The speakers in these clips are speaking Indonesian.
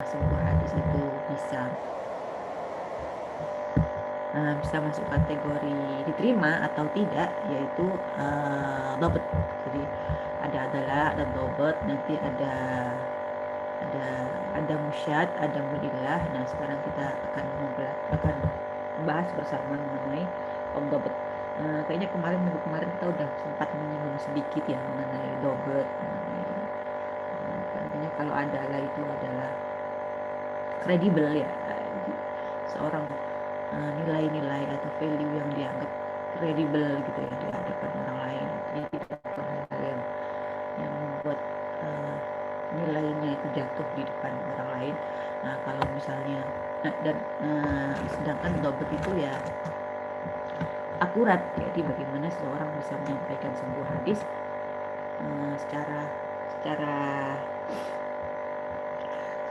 sebuah hadis itu bisa masuk kategori diterima atau tidak, yaitu dobet. Jadi ada adalah dan dobet, nanti ada musyad, ada mudilah. Nah sekarang kita akan membahas bersama mengenai dobet. Kayaknya minggu kemarin kita udah sempat menyinggung sedikit ya mengenai dobet, artinya kalau adalah itu adalah kredibel ya, seorang nilai-nilai atau value yang dianggap kredibel gitu ya di hadapan orang lain. Jadi tidak hal-hal yang membuat nilainya itu jatuh di depan orang lain. Nah kalau misalnya sedangkan dobet itu ya akurat. Jadi bagaimana seseorang bisa menyampaikan sebuah hadis secara secara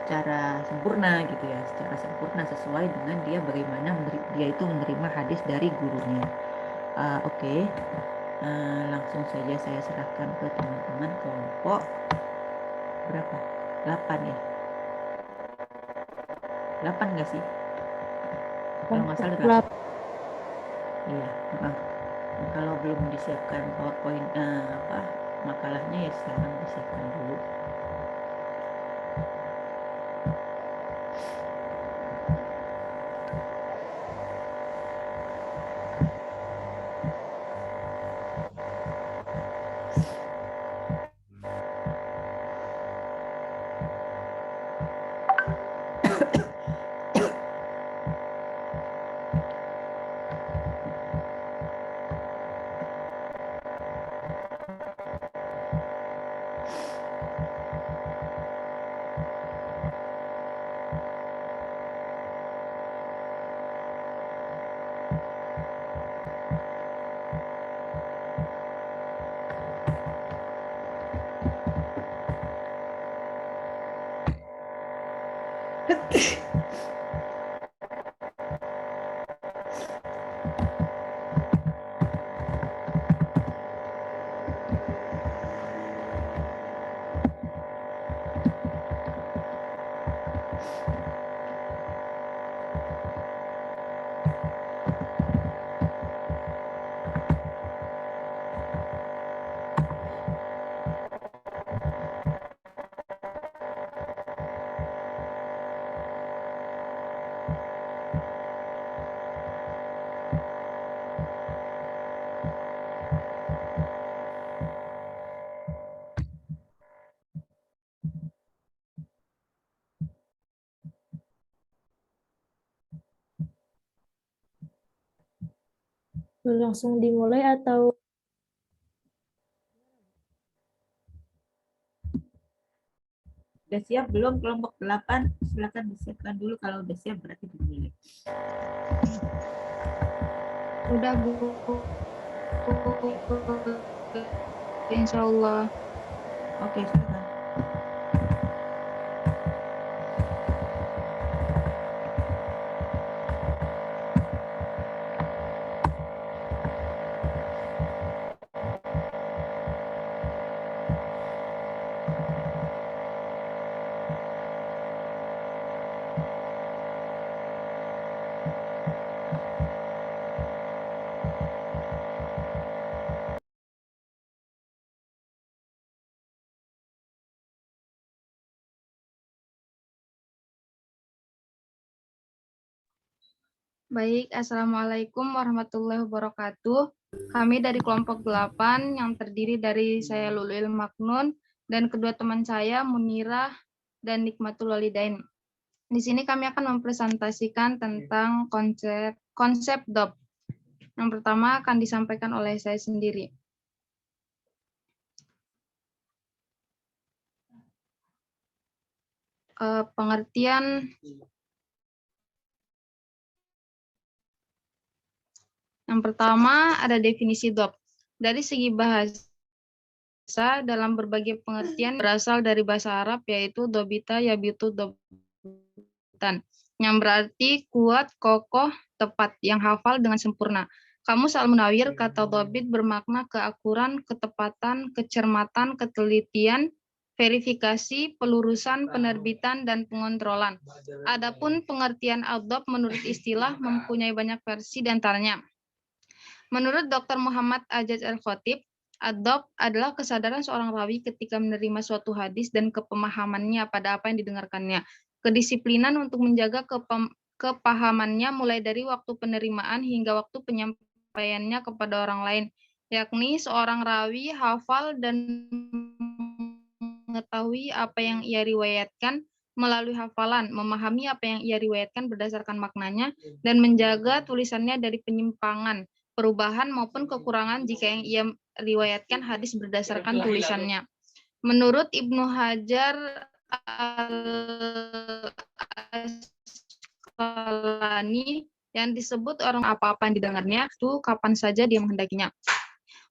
secara sempurna gitu ya, secara sempurna sesuai dengan dia bagaimana dia itu menerima hadis dari gurunya. Oke. Langsung saja saya serahkan ke teman-teman kelompok berapa? 8 ya? 8 nggak sih? Kalau nggak salah 8. Iya. Kalau belum disiapkan PowerPoint makalahnya ya sekarang disiapkan dulu. Langsung dimulai atau udah siap belum kelompok 8? Silakan disiapkan dulu, kalau udah siap berarti dimulai. Udah Bu. Insya Allah. Oke, silakan. Baik, Assalamualaikum warahmatullahi wabarakatuh. Kami dari kelompok 8 yang terdiri dari saya Luluil Maknun dan kedua teman saya Munirah dan Nikmatul Walidain. Di sini kami akan mempresentasikan tentang konsep DOP. Yang pertama akan disampaikan oleh saya sendiri. Pengertian yang pertama ada definisi DOP. Dari segi bahasa dalam berbagai pengertian berasal dari bahasa Arab yaitu dobita yabitu dobitan yang berarti kuat, kokoh, tepat, yang hafal dengan sempurna. Kamus Al-Munawwir kata dobit bermakna keakuran, ketepatan, kecermatan, ketelitian, verifikasi, pelurusan, penerbitan, dan pengontrolan. Adapun pengertian adab menurut istilah mempunyai banyak versi di antaranya. Menurut Dr. Muhammad Ajaz Al-Khatib, adab adalah kesadaran seorang rawi ketika menerima suatu hadis dan kepemahamannya pada apa yang didengarkannya. Kedisiplinan untuk menjaga kepahamannya mulai dari waktu penerimaan hingga waktu penyampaiannya kepada orang lain, yakni seorang rawi hafal dan mengetahui apa yang ia riwayatkan melalui hafalan, memahami apa yang ia riwayatkan berdasarkan maknanya, dan menjaga tulisannya dari penyimpangan, perubahan maupun kekurangan jika yang ia riwayatkan hadis berdasarkan tulisannya. Menurut Ibnu Hajar Al-Asqalani, yang disebut orang apa-apa yang didengarnya itu kapan saja dia menghendakinya.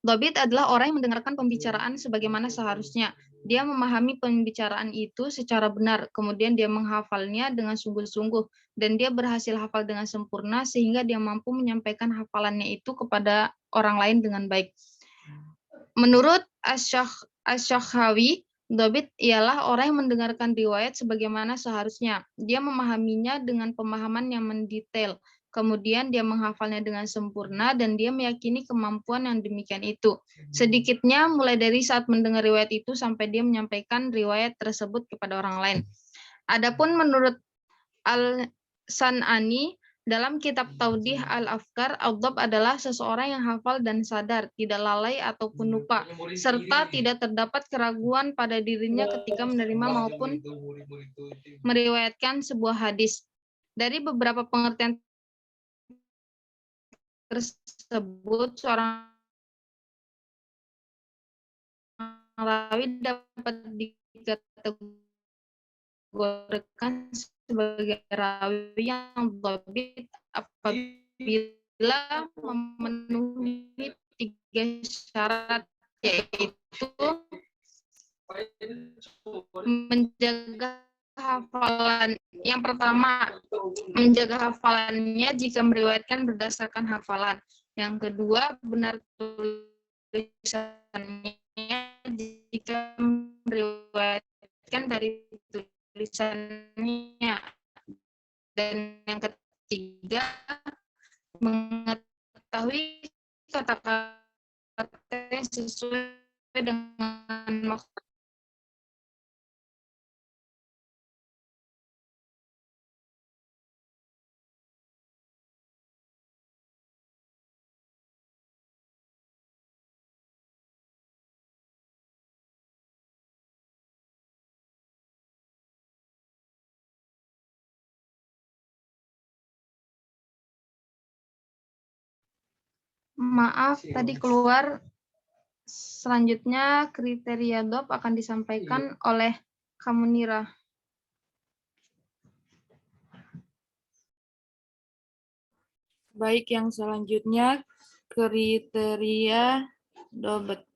Dhabit adalah orang yang mendengarkan pembicaraan sebagaimana seharusnya. Dia memahami pembicaraan itu secara benar, kemudian dia menghafalnya dengan sungguh-sungguh, dan dia berhasil hafal dengan sempurna sehingga dia mampu menyampaikan hafalannya itu kepada orang lain dengan baik. Menurut Asy-Syakhawi, dhabit ialah orang yang mendengarkan riwayat sebagaimana seharusnya. Dia memahaminya dengan pemahaman yang mendetail. Kemudian dia menghafalnya dengan sempurna dan dia meyakini kemampuan yang demikian itu. Sedikitnya mulai dari saat mendengar riwayat itu sampai dia menyampaikan riwayat tersebut kepada orang lain. Adapun menurut Al-San'ani, dalam kitab Taudih Al-Afkar, adab adalah seseorang yang hafal dan sadar, tidak lalai ataupun lupa, serta tidak terdapat keraguan pada dirinya ketika menerima maupun meriwayatkan sebuah hadis. Dari beberapa pengertian tersebut, seorang rawi dapat dikategorikan sebagai rawi yang dhabit apabila memenuhi 3 syarat, yaitu menjaga hafalan. Yang pertama, menjaga hafalannya jika meriwayatkan berdasarkan hafalan. Yang kedua, benar tulisannya jika meriwayatkan dari tulisannya. Dan yang ketiga, mengetahui kata-kata yang sesuai dengan maksud. Maaf, tadi keluar. Selanjutnya, kriteria dhab akan disampaikan oleh Kamunira. Baik, yang selanjutnya kriteria dhabt.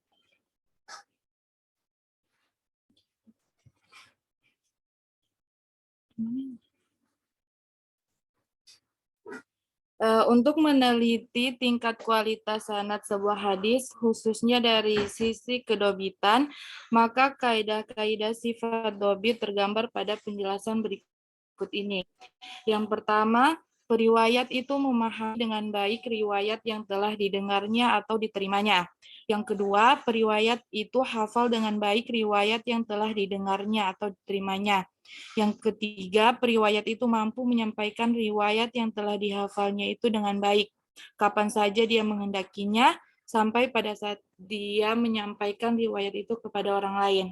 Untuk meneliti tingkat kualitas sanad sebuah hadis, khususnya dari sisi kedobitan, maka kaidah-kaidah sifat dobit tergambar pada penjelasan berikut ini. Yang pertama, periwayat itu memahami dengan baik riwayat yang telah didengarnya atau diterimanya. Yang kedua, periwayat itu hafal dengan baik riwayat yang telah didengarnya atau diterimanya. Yang ketiga, periwayat itu mampu menyampaikan riwayat yang telah dihafalnya itu dengan baik, kapan saja dia menghendakinya, sampai pada saat dia menyampaikan riwayat itu kepada orang lain.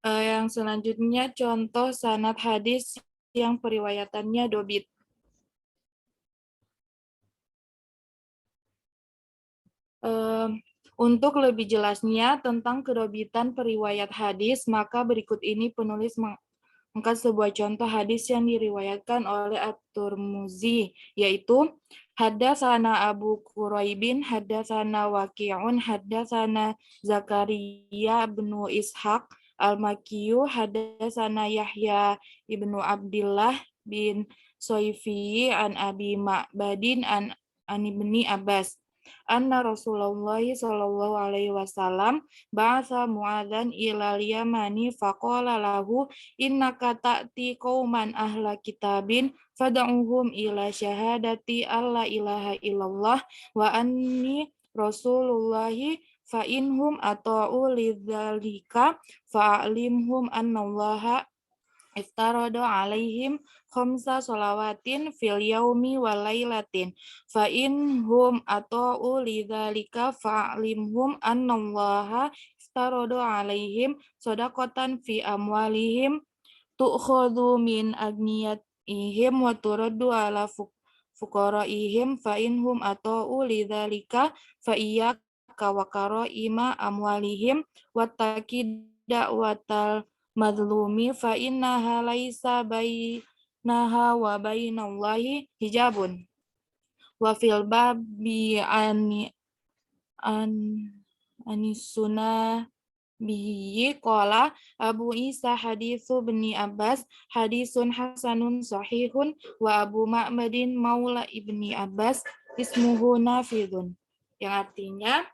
Yang selanjutnya, contoh sanad hadis yang periwayatannya dobit. Untuk lebih jelasnya tentang kedobitan periwayat hadis, maka berikut ini penulis mengangkat sebuah contoh hadis yang diriwayatkan oleh At-Tirmidzi, yaitu Haddatsana Abu Quraibin, Haddatsana Waqi'un, Haddatsana Zakaria bin Ishaq Al-Makkiyu, Haddatsana Yahya ibnu Abdillah bin Soifi an Abi Ma'badin an Ibni Abbas. anna Rasulullah sallallahu alaihi wasallam ba'atha Mu'adzan ilal Yamani faqala lahu innaka ta'ti qauman ahla kitabin fad'uhum ila syahadati alla ilaha illallah wa anni Rasulullahi fa inhum ata'u lidzalika fa'alimhum annallaha iftarada alaihim khamsa sholawatin fil yaumi wal lailatin fa in hum ata'u lidzalika fa'limhum annallaha iftarada alaihim shadaqatan fi amwalihim tu'khadhu min aghniyatihim wa turaddu ala fuqaraihim fa in hum ata'u lidzalika fa iyyaka wa karaima amwalihim wattaqi da'watal madlumi fa innaha laisa bainaha wa bainallahi hijabun wa fil babi anisuna bihi qala Abu Isa haditsu bni Abbas hadisun hasanun sahihun wa Abu Ma'badin maula ibni Abbas ismuhu Nafidun, yang artinya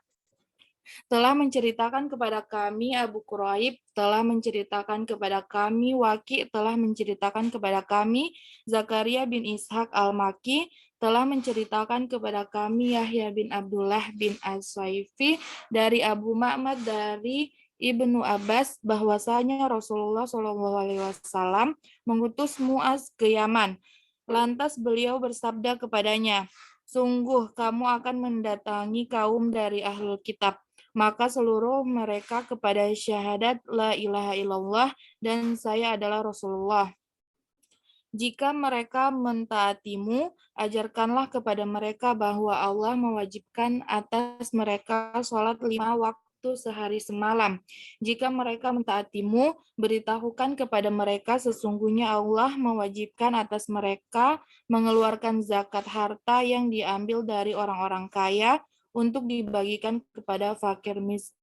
telah menceritakan kepada kami Abu Quraib, telah menceritakan kepada kami Waki, telah menceritakan kepada kami Zakaria bin Ishaq al-Maki, telah menceritakan kepada kami Yahya bin Abdullah bin As-Saifi dari Abu Ma'mad dari Ibnu Abbas bahwasanya Rasulullah SAW mengutus Mu'az ke Yaman. Lantas beliau bersabda kepadanya, sungguh kamu akan mendatangi kaum dari ahlul kitab. Maka seluruh mereka kepada syahadat la ilaha illallah dan saya adalah Rasulullah. Jika mereka mentaatimu, ajarkanlah kepada mereka bahwa Allah mewajibkan atas mereka sholat 5 waktu sehari semalam. Jika mereka mentaatimu, beritahukan kepada mereka sesungguhnya Allah mewajibkan atas mereka mengeluarkan zakat harta yang diambil dari orang-orang kaya untuk dibagikan kepada fakir miskin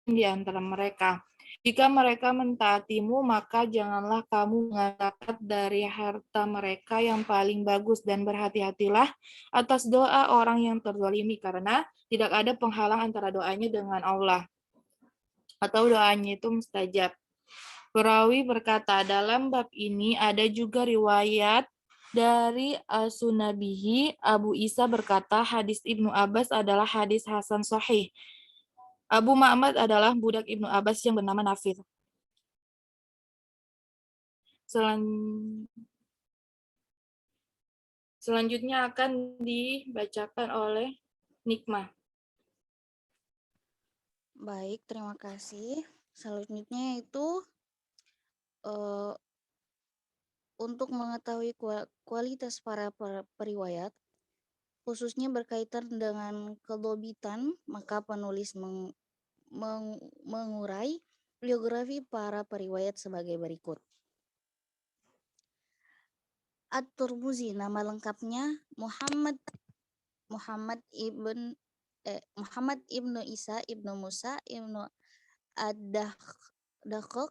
di antara mereka. Jika mereka mentaatimu, maka janganlah kamu mengakat dari harta mereka yang paling bagus dan berhati-hatilah atas doa orang yang terzalimi karena tidak ada penghalang antara doanya dengan Allah atau doanya itu mustajab. Perawi berkata, dalam bab ini ada juga riwayat dari As-Sunabihi. Abu Isa berkata, hadis Ibnu Abbas adalah hadis hasan sahih. Abu Ma'mad adalah budak Ibnu Abbas yang bernama Nafir. Selanjutnya akan dibacakan oleh Nikmah. Baik, terima kasih. Selanjutnya itu untuk mengetahui kualitas para periwayat, khususnya berkaitan dengan kedobitan, maka penulis mengurai biografi para periwayat sebagai berikut. At-Turmuzi, nama lengkapnya Muhammad ibnu Isa ibnu Musa ibnu Ad-Dakhaq.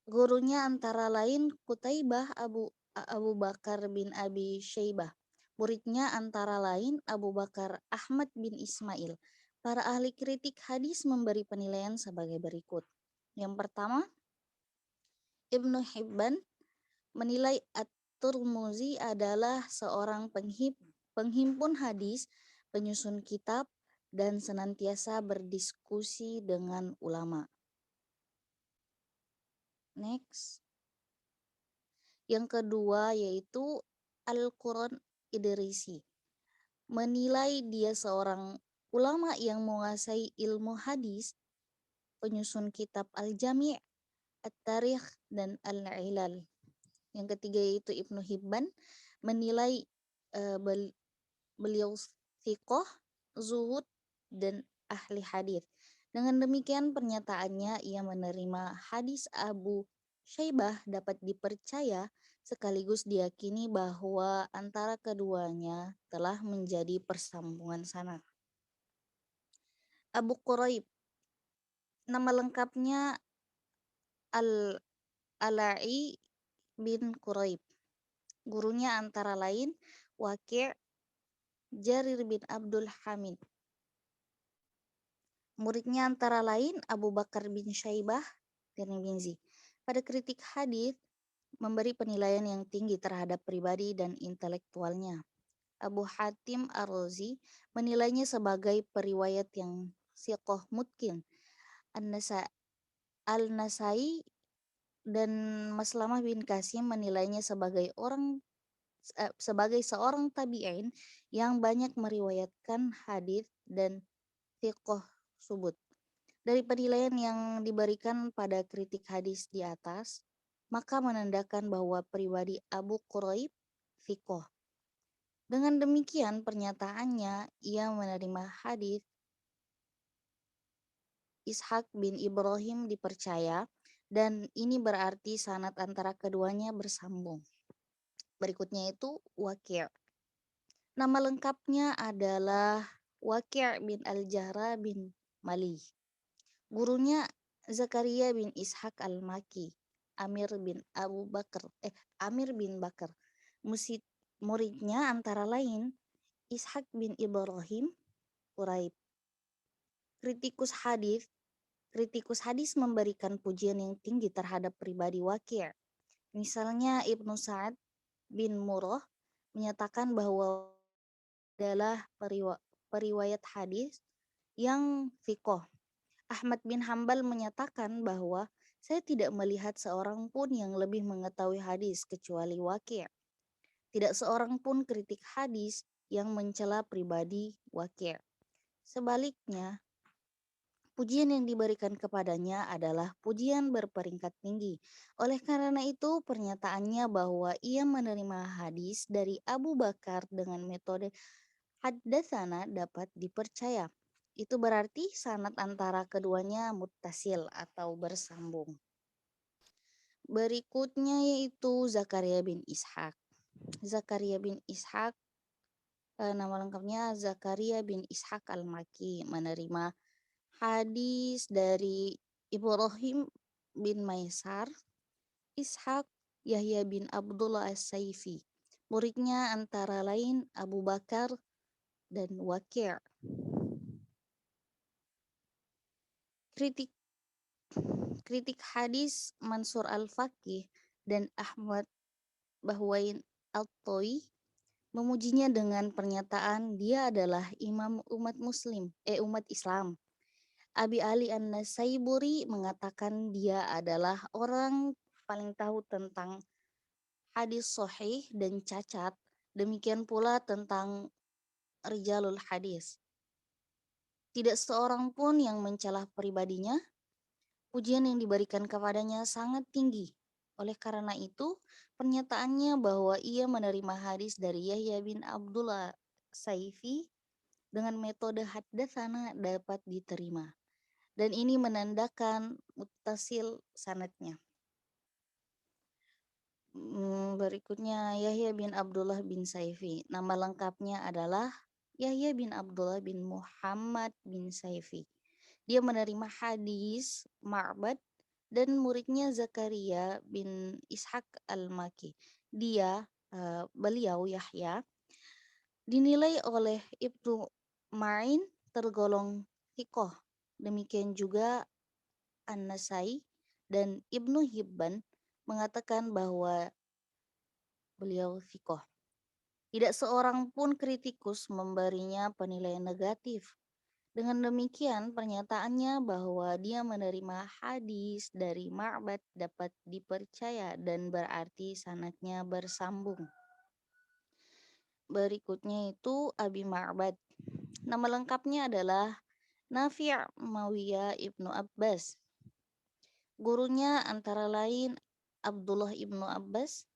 Gurunya antara lain Qutaibah Abu Bakar bin Abi Syaibah. Muridnya antara lain Abu Bakar Ahmad bin Ismail. Para ahli kritik hadis memberi penilaian sebagai berikut. Yang pertama, Ibnu Hibban menilai At-Turmuzi adalah seorang penghimpun hadis, penyusun kitab, dan senantiasa berdiskusi dengan ulama. Next. Yang kedua yaitu Al-Quran Idrisi. Menilai dia seorang ulama yang menguasai ilmu hadis, penyusun kitab Al-Jami', At-Tarikh, dan Al-Ilal. Yang ketiga yaitu Ibnu Hibban, menilai beliau thiqah, zuhud, dan ahli hadis. Dengan demikian pernyataannya ia menerima hadis Abu Syaibah dapat dipercaya sekaligus diyakini bahwa antara keduanya telah menjadi persambungan sanad. Abu Quraib, nama lengkapnya Al-Ala'i bin Quraib. Gurunya antara lain Waki', Jarir bin Abdul Hamid. Muridnya antara lain Abu Bakar bin Syaibah, Tirmizi. Pada kritik hadis memberi penilaian yang tinggi terhadap pribadi dan intelektualnya. Abu Hatim Ar-Razi menilainya sebagai periwayat yang siqah mutkin. Al-Nasai dan Maslamah bin Qasim menilainya sebagai seorang tabi'in yang banyak meriwayatkan hadis dan fiqh subut. Dari penilaian yang diberikan pada kritik hadis di atas, maka menandakan bahwa pribadi Abu Quraib fiqh. Dengan demikian pernyataannya ia menerima hadis Ishaq bin Ibrahim dipercaya dan ini berarti sanad antara keduanya bersambung. Berikutnya itu Waqi'. Nama lengkapnya adalah Waqi' bin Al-Jahra bin Mali. Gurunya Zakaria bin Ishaq Al-Maki, Amir bin Bakar. Muridnya antara lain Ishaq bin Ibrahim Quraib. Kritikus hadis memberikan pujian yang tinggi terhadap pribadi Waqi'. Misalnya Ibnu Sa'ad bin Murrah menyatakan bahwa adalah periwayat hadis yang fiqh. Ahmad bin Hambal menyatakan bahwa saya tidak melihat seorang pun yang lebih mengetahui hadis kecuali Waqi'. Tidak seorang pun kritik hadis yang mencela pribadi Waqi'. Sebaliknya, pujian yang diberikan kepadanya adalah pujian berperingkat tinggi. Oleh karena itu, pernyataannya bahwa ia menerima hadis dari Abu Bakar dengan metode haddatsana dapat dipercaya. Itu berarti sanad antara keduanya muttasil atau bersambung. Berikutnya yaitu Zakaria bin Ishaq. Zakaria bin Ishaq, nama lengkapnya Zakaria bin Ishaq Al-Maki, menerima hadis dari Ibrahim bin Maisar, Ishaq, Yahya bin Abdullah As-Saifi. Muridnya antara lain Abu Bakar dan Waqi'. Kritik hadis Mansur Al-Faqih dan Ahmad Bahwain Al-Toi memujinya dengan pernyataan dia adalah imam umat Islam. Abi Ali An-Nasaiburi mengatakan dia adalah orang paling tahu tentang hadis sahih dan cacat, demikian pula tentang rijalul hadis. Tidak seorang pun yang mencela pribadinya. Pujian yang diberikan kepadanya sangat tinggi. Oleh karena itu, pernyataannya bahwa ia menerima hadis dari Yahya bin Abdullah Saifi dengan metode haddatsana dapat diterima. Dan ini menandakan muttasil sanadnya. Berikutnya Yahya bin Abdullah bin Saifi. Nama lengkapnya adalah Yahya bin Abdullah bin Muhammad bin Saifi. Dia menerima hadis Ma'bad dan muridnya Zakaria bin Ishaq Al-Maki. Beliau Yahya dinilai oleh Ibnu Ma'in tergolong thiqah. Demikian juga An-Nasai dan Ibnu Hibban mengatakan bahwa beliau thiqah. Tidak seorang pun kritikus memberinya penilaian negatif. Dengan demikian, pernyataannya bahwa dia menerima hadis dari Ma'bad dapat dipercaya dan berarti sanadnya bersambung. Berikutnya itu Abi Ma'bad. Nama lengkapnya adalah Nafi' Mawiyah Ibnu Abbas. Gurunya antara lain Abdullah Ibnu Abbas,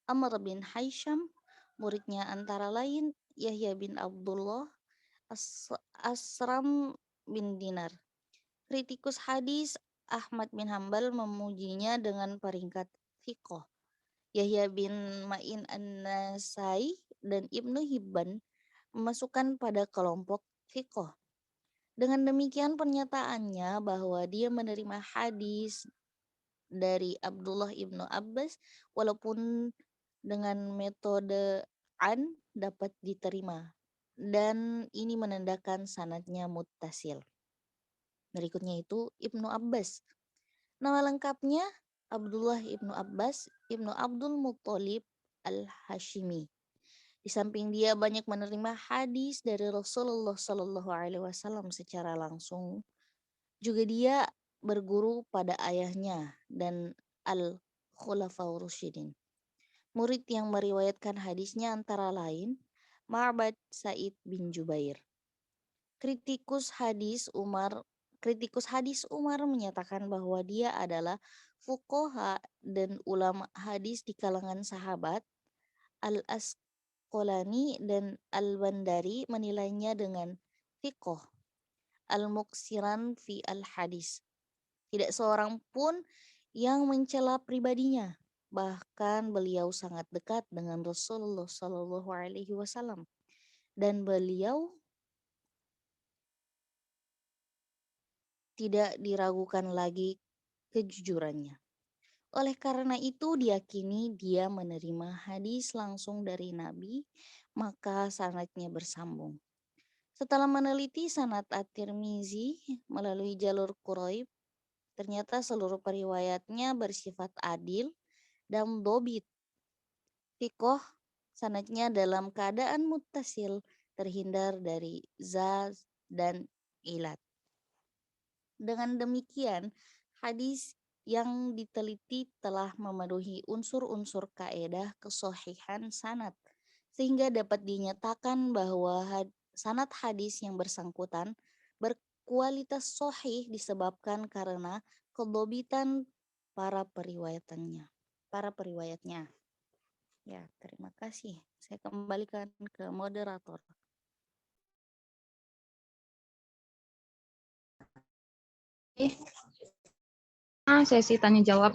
Amr bin Haisyam, muridnya antara lain Yahya bin Abdullah, Asram bin Dinar. Kritikus hadis Ahmad bin Hambal memujinya dengan peringkat fiqh. Yahya bin Ma'in An-Nasai dan Ibnu Hibban memasukkan pada kelompok fiqh. Dengan demikian pernyataannya bahwa dia menerima hadis dari Abdullah Ibnu Abbas walaupun dengan metode dapat diterima. dan ini menandakan sanadnya muttasil. Berikutnya itu Ibnu Abbas. Nama lengkapnya Abdullah Ibnu Abbas Ibnu Abdul Muttalib Al-Hashimi. Di samping dia banyak menerima hadis dari Rasulullah Shallallahu Alaihi Wasallam secara langsung, juga dia berguru pada ayahnya dan Al-Khulafaur Rasyidin. Murid yang meriwayatkan hadisnya antara lain Ma'bad Said bin Jubair. Kritikus hadis Umar menyatakan bahwa dia adalah fuqaha dan ulama hadis di kalangan sahabat. Al-Asqalani dan Al-Bandari menilainya dengan thiqah al-muksiran fi al-hadis. Tidak seorang pun yang mencela pribadinya. Bahkan beliau sangat dekat dengan Rasulullah Shallallahu Alaihi Wasallam dan beliau tidak diragukan lagi kejujurannya. Oleh karena itu diyakini dia menerima hadis langsung dari Nabi, maka sanadnya bersambung. Setelah meneliti sanad At-Tirmizi melalui jalur Quraib, ternyata seluruh periwayatnya bersifat adil dan dobit. Thiqah sanadnya dalam keadaan muttasil, terhindar dari zaz dan ilat. Dengan demikian, hadis yang diteliti telah memenuhi unsur-unsur kaedah kesohihan sanad, sehingga dapat dinyatakan bahwa sanad hadis yang bersangkutan berkualitas sohih disebabkan karena kedobitan para periwayatnya. Ya, terima kasih. Saya kembalikan ke moderator. Sesi tanya jawab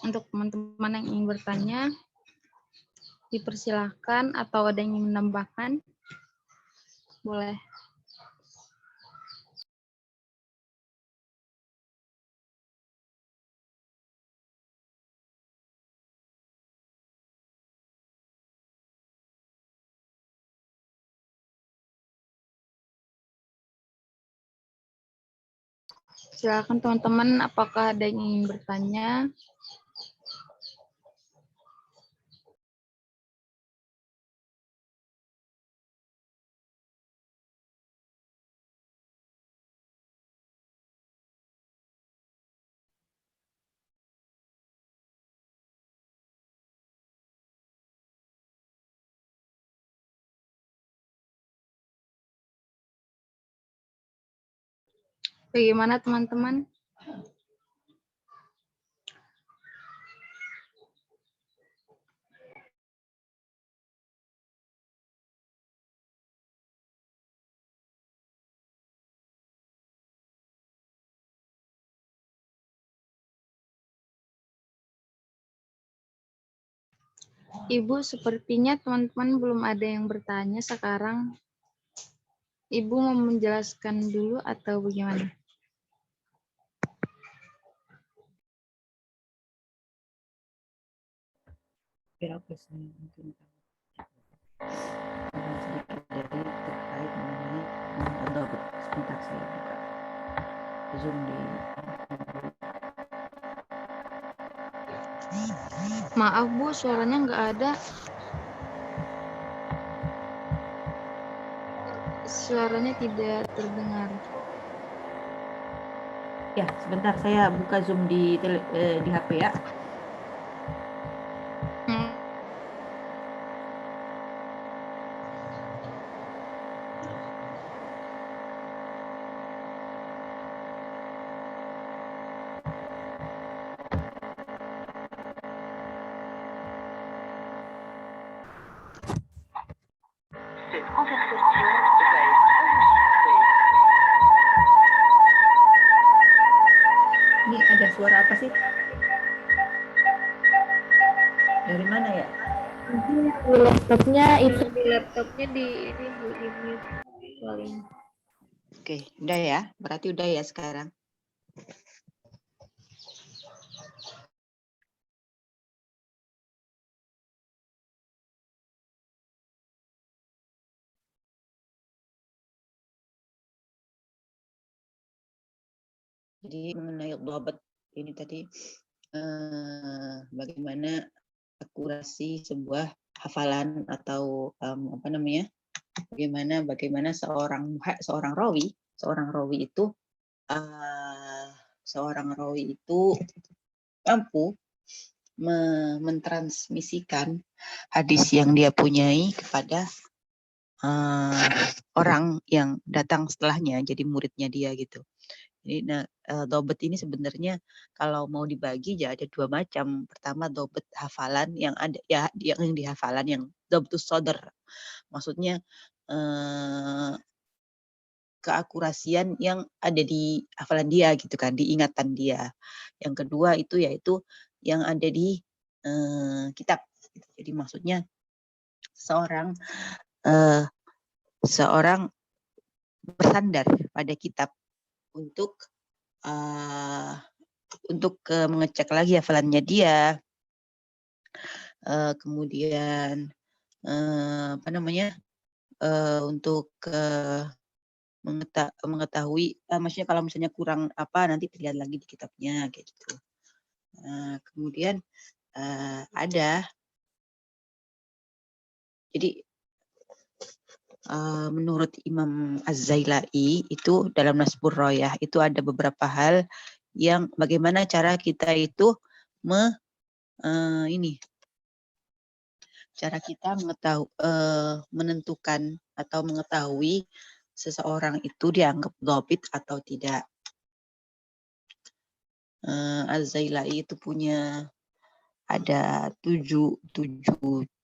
untuk teman-teman yang ingin bertanya. Dipersilahkan atau ada yang ingin menambahkan? Boleh. Silakan teman-teman, apakah ada yang ingin bertanya? Bagaimana teman-teman? Ibu, sepertinya teman-teman belum ada yang bertanya sekarang. Ibu mau menjelaskan dulu atau bagaimana? Birokrasi mungkin sedikit dari terkait mengenai dobit. Sebentar saya buka Zoom di. Maaf Bu, suaranya nggak ada. Suaranya tidak terdengar. Ya, sebentar saya buka Zoom di HP ya. Ini ada suara apa sih? Dari mana ya? Laptopnya itu. Di laptopnya di Oke, udah ya. Berarti udah ya sekarang. Jadi mengenai dhabt ini tadi bagaimana akurasi sebuah hafalan atau apa namanya? Bagaimana seorang rawi itu mampu mentransmisikan hadis yang dia punyai kepada orang yang datang setelahnya, jadi muridnya dia gitu. Jadi dhabt ini sebenarnya kalau mau dibagi ya ada dua macam. Pertama dhabt hafalan yang ada ya yang dihafalan yang dhabtus shadr. Maksudnya keakurasian yang ada di hafalan dia gitu kan, di ingatan dia. Yang kedua itu yaitu yang ada di kitab. Jadi maksudnya seorang bersandar pada kitab untuk mengecek lagi hafalannya dia, kemudian apa namanya untuk mengetahui, maksudnya kalau misalnya kurang apa nanti dilihat lagi di kitabnya kayak gitu. Kemudian ada jadi menurut Imam Az-Zailai itu dalam Nasbur Royah itu ada beberapa hal yang bagaimana cara kita itu cara kita menentukan atau mengetahui seseorang itu dianggap dhabit atau tidak. Az-Zailai itu punya ada tujuh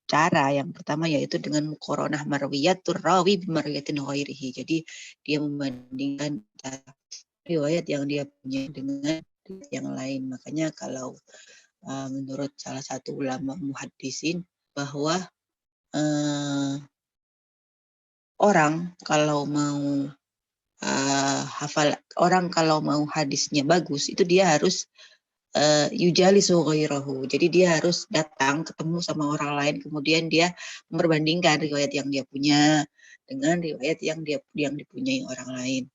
cara. Yang pertama yaitu dengan muqaranah marwiyatur rawi bimarwiyatin ghairihi. Jadi dia membandingkan riwayat yang dia punya dengan yang lain. Makanya kalau menurut salah satu ulama muhaddisin bahwa orang kalau mau kalau mau hadisnya bagus itu dia harus yujalisu ghairahu. Jadi dia harus datang ketemu sama orang lain, kemudian dia memperbandingkan riwayat yang dia punya dengan riwayat yang dipunyai orang lain.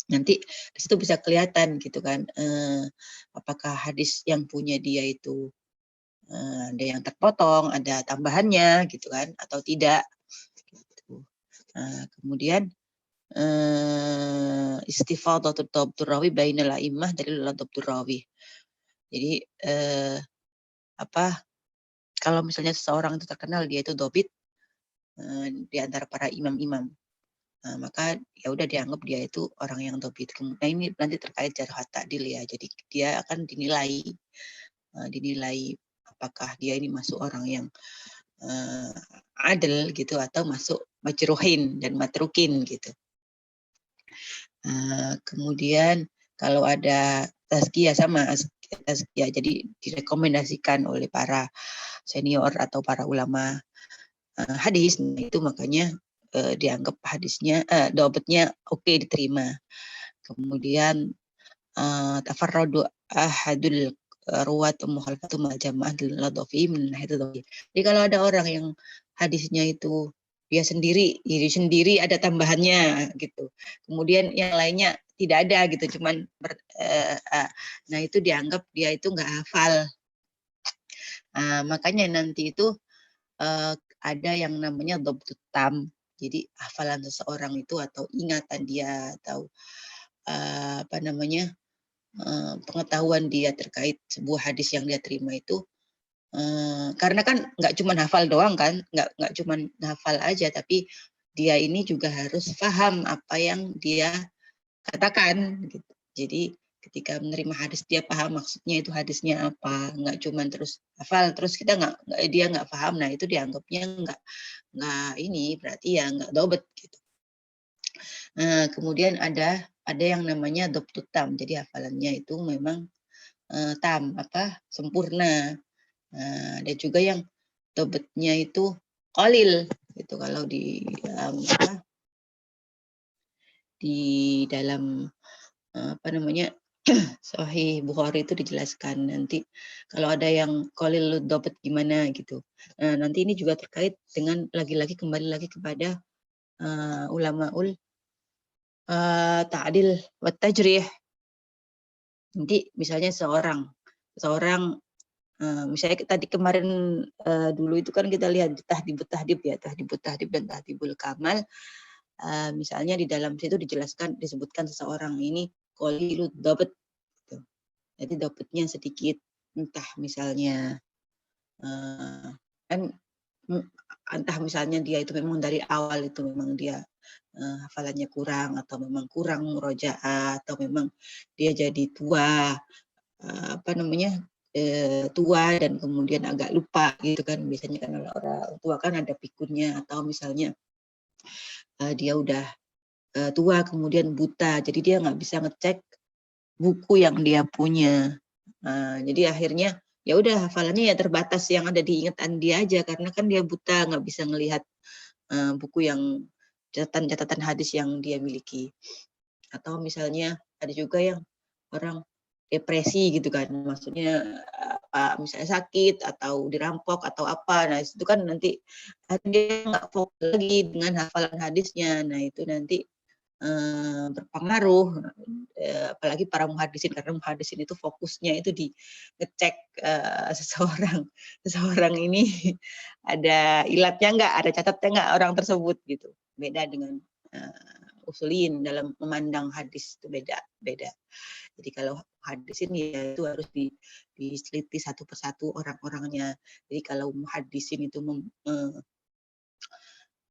Nanti di situ bisa kelihatan gitu kan, apakah hadis yang punya dia itu ada yang terpotong, ada tambahannya gitu kan, atau tidak. Gitu. Kemudian istifadatul dhabtur rawi bainal a'immah dalil dhabtur rawi. Jadi kalau misalnya seseorang itu terkenal dia itu dhabit di antara para imam-imam, maka ya udah dianggap dia itu orang yang dhabit. Kemudian ini nanti terkait jarh ta'dil ya. Jadi dia akan dinilai apakah dia ini masuk orang yang adil gitu atau masuk majruhin dan matrukin gitu. Kemudian kalau ada tazkiyah sama tazkiyah, jadi direkomendasikan oleh para senior atau para ulama hadis, itu makanya dianggap hadisnya dhabtnya oke diterima. Kemudian tafarradu ahadul ruwat mukhalafatu mal jamaah ladhafi min hadis. Jadi kalau ada orang yang hadisnya itu dia sendiri ada tambahannya gitu. Kemudian yang lainnya tidak ada gitu, cuman nah itu dianggap dia itu nggak hafal. Makanya nanti itu ada yang namanya dhabtut tam. Jadi hafalan seseorang itu atau ingatan dia atau pengetahuan dia terkait sebuah hadis yang dia terima itu karena kan nggak cuma hafal doang kan, nggak cuma hafal aja, tapi dia ini juga harus paham apa yang dia katakan gitu. Jadi ketika menerima hadis dia paham maksudnya itu hadisnya apa, nggak cuma terus hafal terus kita dia nggak paham, nah itu dianggapnya nggak ini berarti ya nggak dhabet gitu. Kemudian ada yang namanya dhabtut tam, jadi hafalannya itu memang tam sempurna. Ada juga yang dhabtnya itu qalil gitu. Kalau di dalam Sahih Bukhari itu dijelaskan nanti kalau ada yang qalil dhabt gimana gitu. Nanti ini juga terkait dengan kembali lagi kepada ulamaul ta'dil wa tajrih. Nanti misalnya seorang misalnya tadi kemarin dulu itu kan kita lihat tahdibut tahdib ya, tahdibut tahdib dan tahdibul kamal. Misalnya di dalam situ disebutkan seseorang ini qalilud dabt gitu. Jadi dapatnya sedikit, entah misalnya kan entah misalnya dia itu memang dari awal itu memang dia hafalannya kurang, atau memang kurang murojaah, atau memang dia jadi tua, tua dan kemudian agak lupa gitu kan. Biasanya kan orang tua kan ada pikunnya, atau misalnya dia udah tua kemudian buta, jadi dia nggak bisa ngecek buku yang dia punya. Jadi akhirnya ya udah hafalannya ya terbatas yang ada di ingatan dia aja, karena kan dia buta, nggak bisa ngelihat buku yang catatan-catatan hadis yang dia miliki. Atau misalnya ada juga yang orang depresi gitu kan, maksudnya misalnya sakit atau dirampok atau apa. Nah itu kan nanti dia nggak fokus lagi dengan hafalan hadisnya. Nah itu nanti berpengaruh, apalagi para muhadisin, karena muhadisin itu fokusnya itu di ngecek seseorang ini ada ilatnya nggak, ada catatnya nggak orang tersebut gitu. Beda dengan usulin dalam memandang hadis, itu beda. Jadi kalau hadisin ya itu harus diteliti satu persatu orang-orangnya. Jadi kalau muhadisin itu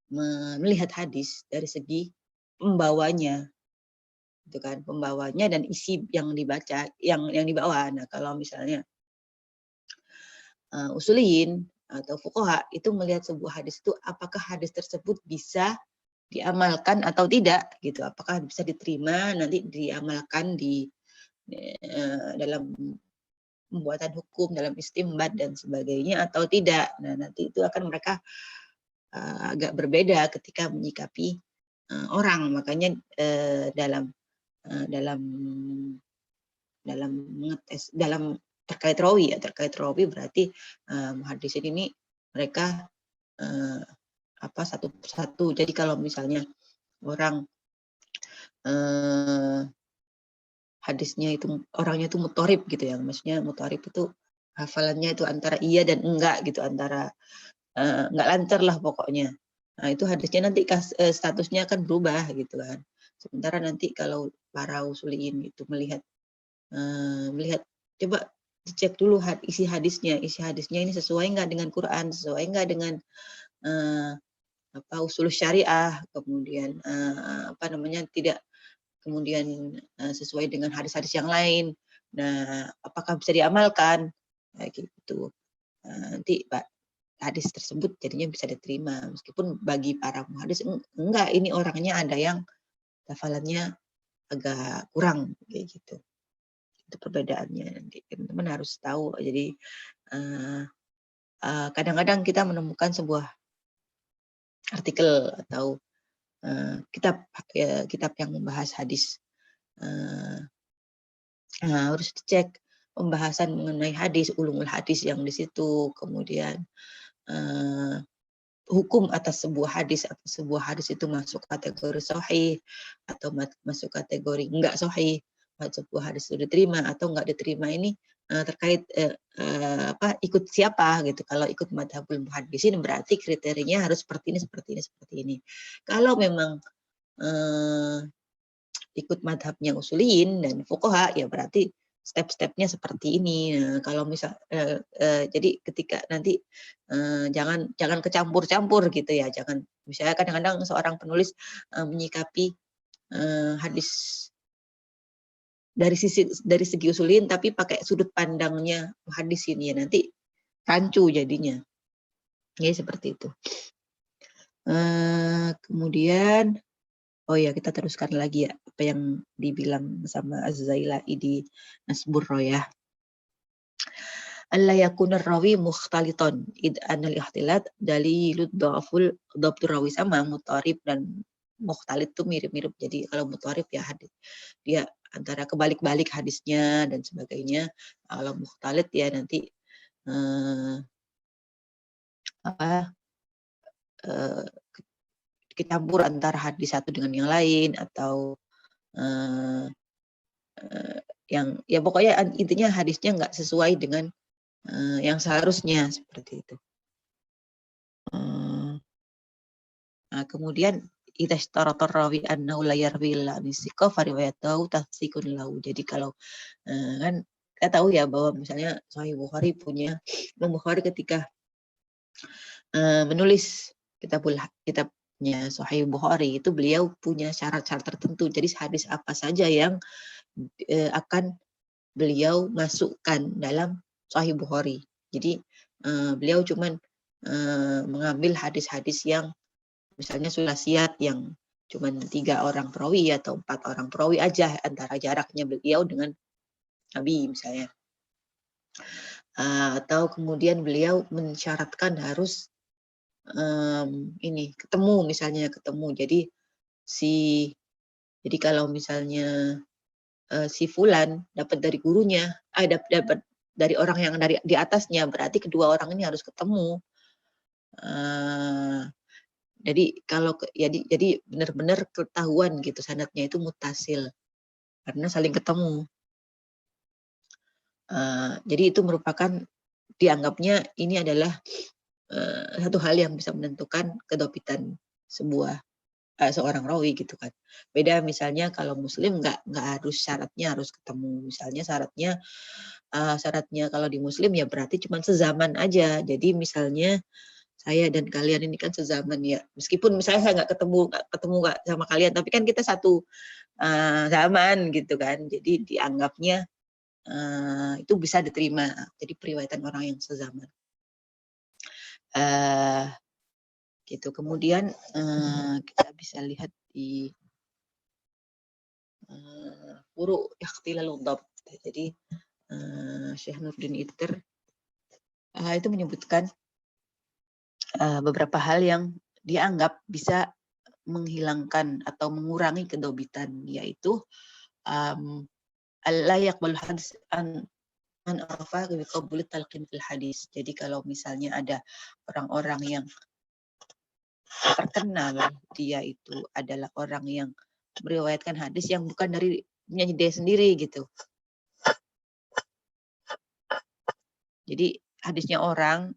melihat hadis dari segi pembawanya, itu kan, pembawanya dan isi yang dibaca, yang dibawa. Nah kalau misalnya usulin atau fuqaha itu melihat sebuah hadis itu apakah hadis tersebut bisa diamalkan atau tidak gitu, apakah bisa diterima nanti diamalkan di dalam pembuatan hukum, dalam istimbat dan sebagainya atau tidak. Nah nanti itu akan mereka agak berbeda ketika menyikapi orang. Makanya dalam terkait rawi berarti muhaddisin ini mereka satu persatu. Jadi kalau misalnya orang hadisnya itu orangnya itu mutorib gitu ya, maksudnya mutorib itu hafalannya itu antara iya dan enggak gitu, antara enggak lancar lah pokoknya. Nah itu hadisnya nanti statusnya akan berubah gitu kan. Sementara nanti kalau para usuliin itu melihat coba dicek dulu isi hadisnya ini sesuai nggak dengan Quran, sesuai nggak dengan usul syariah, kemudian tidak kemudian sesuai dengan hadis-hadis yang lain. Nah, apakah bisa diamalkan? Kayak gitu. Nanti hadis tersebut jadinya bisa diterima, meskipun bagi para muhadis enggak, ini orangnya ada yang hafalannya agak kurang kayak gitu. Itu perbedaannya. Nanti teman-teman harus tahu. Jadi kadang-kadang kita menemukan sebuah artikel atau kitab yang membahas hadis, harus dicek pembahasan mengenai hadis, ulumul hadis yang di situ, kemudian hukum atas sebuah hadis, atau sebuah hadis itu masuk kategori sahih atau masuk kategori enggak sahih, sebuah hadis itu diterima atau enggak diterima, ini terkait ikut siapa gitu. Kalau ikut madhabul muhaddisin berarti kriterianya harus seperti ini. Kalau memang ikut madhabnya usuliyin dan fuqaha ya berarti step-stepnya seperti ini. Kalau misal jadi ketika nanti jangan kecampur-campur gitu ya. Jangan, misalnya kadang-kadang seorang penulis menyikapi hadis dari segi usulin tapi pakai sudut pandangnya hadis ini, ya nanti rancu jadinya. Ya seperti itu. Kemudian ya kita teruskan lagi ya apa yang dibilang sama Az-Zailai di Nasbur Royah. Alla yakunar rawi mukhtaliton id anal ikhtilat dalilud dhaful dhabtur rawi, sama mutarib dan mukhtalit itu mirip-mirip. Jadi kalau mutarib ya hadis dia antara kebalik-balik hadisnya dan sebagainya. Kalau mukhtalit ya nanti kecampur antara hadis satu dengan yang lain, atau yang ya pokoknya intinya hadisnya nggak sesuai dengan yang seharusnya seperti itu. Nah, kemudian idza ishtarata rawi annahu la yarwi illa an thiqah fa riwayatuhu tasdiqun lahu. Jadi kalau kan kita tahu ya bahwa misalnya Sahih Bukhari Imam Bukhari ketika menulis kitabnya Sahih Bukhari itu beliau punya syarat-syarat tertentu. Jadi hadis apa saja yang akan beliau masukkan dalam Sahih Bukhari. Jadi beliau cuman mengambil hadis-hadis yang misalnya sulasiat yang cuman 3 orang perawi atau 4 orang perawi aja antara jaraknya beliau dengan Nabi misalnya. Atau kemudian beliau mensyaratkan harus ketemu. Jadi kalau misalnya si fulan dapat dari gurunya, dapat dari orang yang di atasnya, berarti kedua orang ini harus ketemu. Jadi benar-benar ketahuan gitu sanadnya itu mutasil karena saling ketemu. Jadi itu merupakan dianggapnya ini adalah satu hal yang bisa menentukan kedopitan seorang rawi gitu kan. Beda misalnya kalau Muslim nggak harus syaratnya harus ketemu. Misalnya syaratnya kalau di Muslim ya berarti cuma sezaman aja. Jadi misalnya saya dan kalian ini kan sezaman ya. Meskipun misalnya saya nggak ketemu sama kalian, tapi kan kita satu zaman gitu kan. Jadi dianggapnya itu bisa diterima. Jadi periwayatan orang yang sezaman. Gitu. Kemudian kita bisa lihat di furu ikhtilalud dhabt. Jadi Syekh Nurdin Itter itu menyebutkan beberapa hal yang dianggap bisa menghilangkan atau mengurangi kedobitan, yaitu la yaqbal hadis an arfa bi qabul talqin fil hadis. Jadi kalau misalnya ada orang-orang yang terkenal dia itu adalah orang yang meriwayatkan hadis yang bukan dari punya dia sendiri gitu. Jadi hadisnya orang,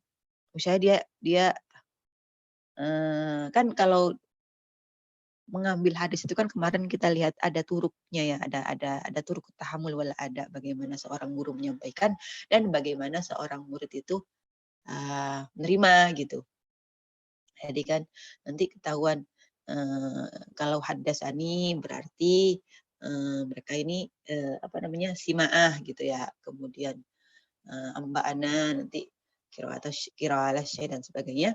misalnya dia kan kalau mengambil hadis itu kan kemarin kita lihat ada turuknya ya, ada turuk tahamul wala ada, bagaimana seorang guru menyampaikan dan bagaimana seorang murid itu menerima gitu. Jadi kan nanti ketahuan kalau hadasani berarti mereka ini simaah gitu ya. Kemudian amba'ana nanti qira'ah syai dan sebagainya.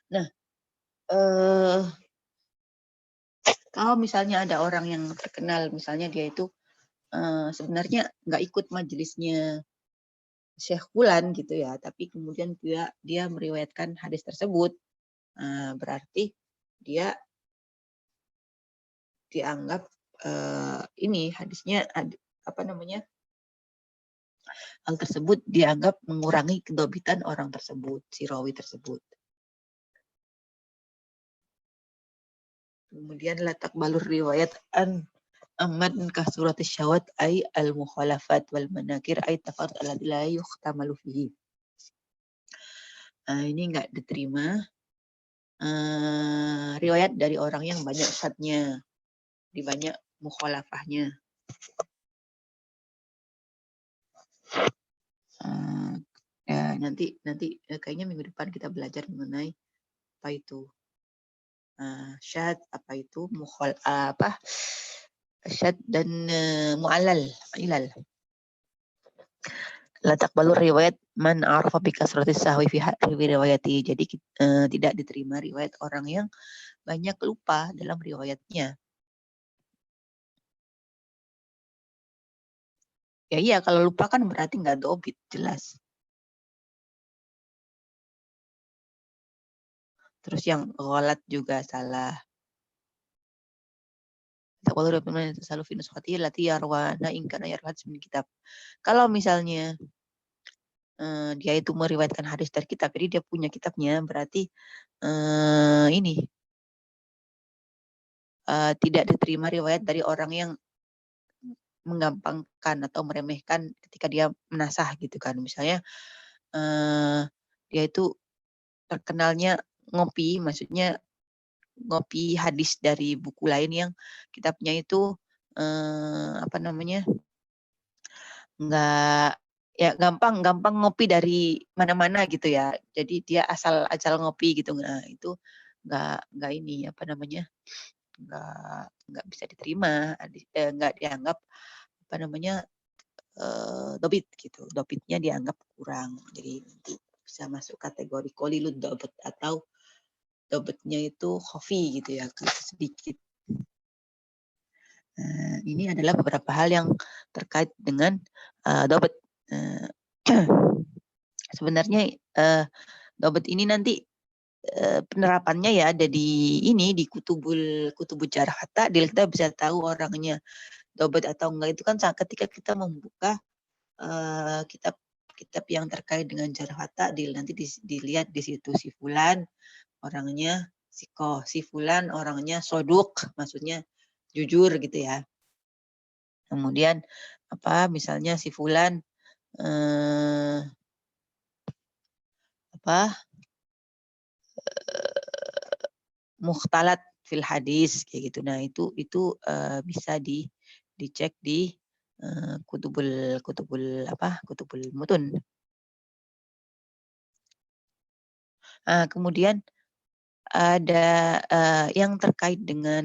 Nah, kalau misalnya ada orang yang terkenal, misalnya dia itu sebenarnya nggak ikut majelisnya Syekh Fulan gitu ya, tapi kemudian dia meriwayatkan hadis tersebut, berarti dia dianggap ini hadisnya hal tersebut dianggap mengurangi kedobitan orang tersebut, si rawi tersebut. Kemudian letak balur riwayat amad kasurat syawat ay al-mukhalafat wal manakir ay tafard alladhi la yuhtamalu fihi. Ini enggak diterima riwayat dari orang yang banyak syadnya, di banyak mukhalafahnya. Nanti kayaknya minggu depan kita belajar mengenai apa itu syad, apa itu syad dan mu'allal, ilal. La taqbalu riwayat man arafa bi kasrati sahwi fi riwayati. Jadi tidak diterima riwayat orang yang banyak lupa dalam riwayatnya. Ya iya, kalau lupa kan berarti nggak dobit, jelas. Terus yang ghalat juga salah. Kalau misalnya dia itu meriwayatkan hadis dari kitab, jadi dia punya kitabnya, berarti tidak diterima riwayat dari orang yang menggampangkan atau meremehkan ketika dia menasah gitu kan. Misalnya dia itu terkenalnya ngopi, maksudnya ngopi hadis dari buku lain yang kitabnya itu apa namanya, nggak ya gampang ngopi dari mana-mana gitu ya. Jadi dia asal ngopi gitu. Nah, itu nggak ini apa namanya, nggak bisa diterima, nggak dianggap apa namanya, dobit gitu. Dobitnya dianggap kurang. Jadi nanti bisa masuk kategori qalilud dobit atau dobitnya itu khafi gitu ya, sedikit. Ini adalah beberapa hal yang terkait dengan dobit. Sebenarnya dobit ini nanti penerapannya ya ada di ini, di kutubul jarh hatta ta'dil. Kita bisa tahu orangnya dobit atau enggak itu kan ketika kita membuka kitab yang terkait dengan jarh hatta ta'dil. Nanti dilihat di situ si fulan orangnya sikoh, si fulan orangnya soduk, maksudnya jujur gitu ya. Kemudian apa misalnya si fulan mukhtalat fil hadis kayak gitu. Nah, itu bisa dicek di kutubul mutun. Kemudian ada yang terkait dengan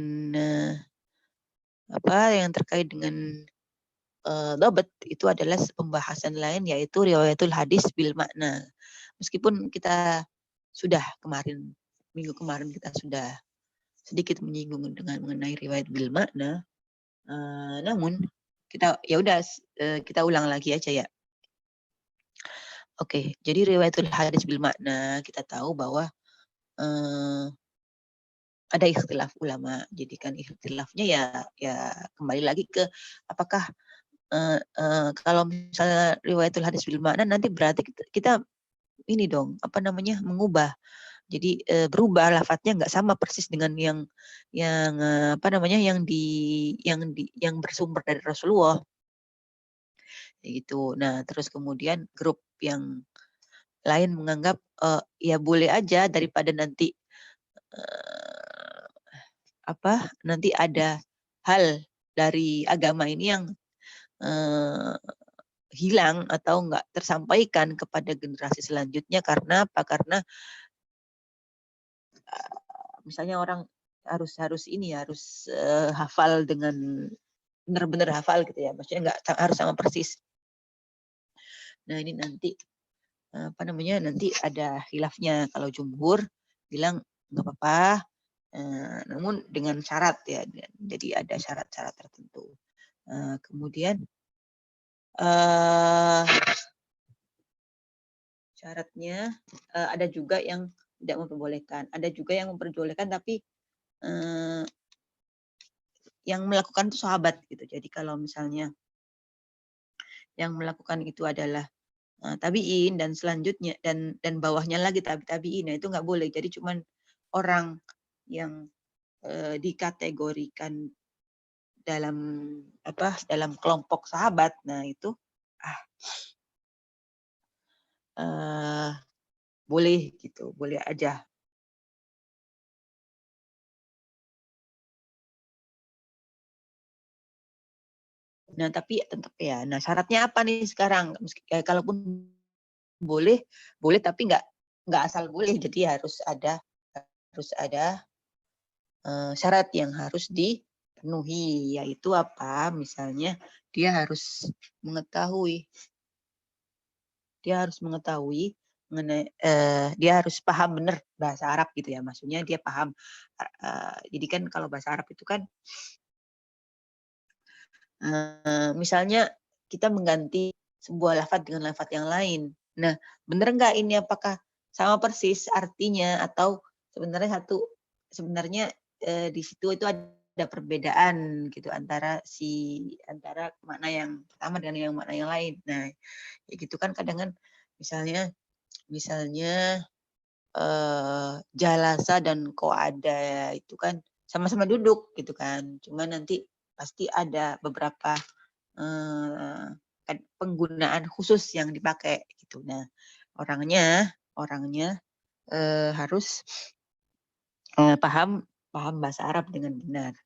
dobet itu adalah pembahasan lain, yaitu riwayatul hadis bil makna. Meskipun kita sudah minggu kemarin kita sudah sedikit menyinggung mengenai riwayat bil makna, namun kita kita ulang lagi aja ya. Oke, jadi riwayatul hadis bil makna kita tahu bahwa ada ikhtilaf ulama. Jadi kan ikhtilafnya ya kembali lagi ke apakah kalau misalnya riwayatul hadis bil makna nanti berarti kita ini dong apa namanya mengubah. Jadi berubah lafadznya nggak sama persis dengan yang apa namanya yang bersumber dari Rasulullah. Gitu. Nah, terus kemudian grup yang lain menganggap ya boleh aja daripada nanti nanti ada hal dari agama ini yang hilang atau enggak tersampaikan kepada generasi selanjutnya. Karena apa? Karena misalnya orang harus hafal dengan benar-benar hafal gitu ya. Maksudnya enggak harus sama persis. Nah, ini nanti nanti ada khilafnya. Kalau jumhur bilang enggak apa-apa, namun dengan syarat ya. Jadi ada syarat-syarat tertentu. Kemudian syaratnya ada juga yang tidak memperbolehkan, ada juga yang memperbolehkan tapi yang melakukan itu sahabat gitu. Jadi kalau misalnya yang melakukan itu adalah tabiin dan selanjutnya dan bawahnya lagi tabiin, nah itu nggak boleh. Jadi cuman orang yang dikategorikan dalam kelompok sahabat, nah itu boleh gitu, boleh aja. Nah, tapi tetap ya. Nah, syaratnya apa nih sekarang? Kalaupun boleh tapi nggak asal boleh. Jadi harus ada syarat yang harus dipenuhi, yaitu apa? Misalnya dia harus mengetahui mengenai dia harus paham benar bahasa Arab gitu ya. Maksudnya dia paham. Jadi kan kalau bahasa Arab itu kan misalnya kita mengganti sebuah lafadz dengan lafadz yang lain. Nah, benar nggak ini apakah sama persis artinya atau sebenarnya di situ itu ada perbedaan gitu antara makna yang pertama dengan yang makna yang lain. Nah, ya gitu kan kadang kan misalnya jalasa dan qo'ada itu kan sama-sama duduk gitu kan. Cuma nanti pasti ada beberapa penggunaan khusus yang dipakai gitu. Nah, orangnya harus paham bahasa Arab dengan benar.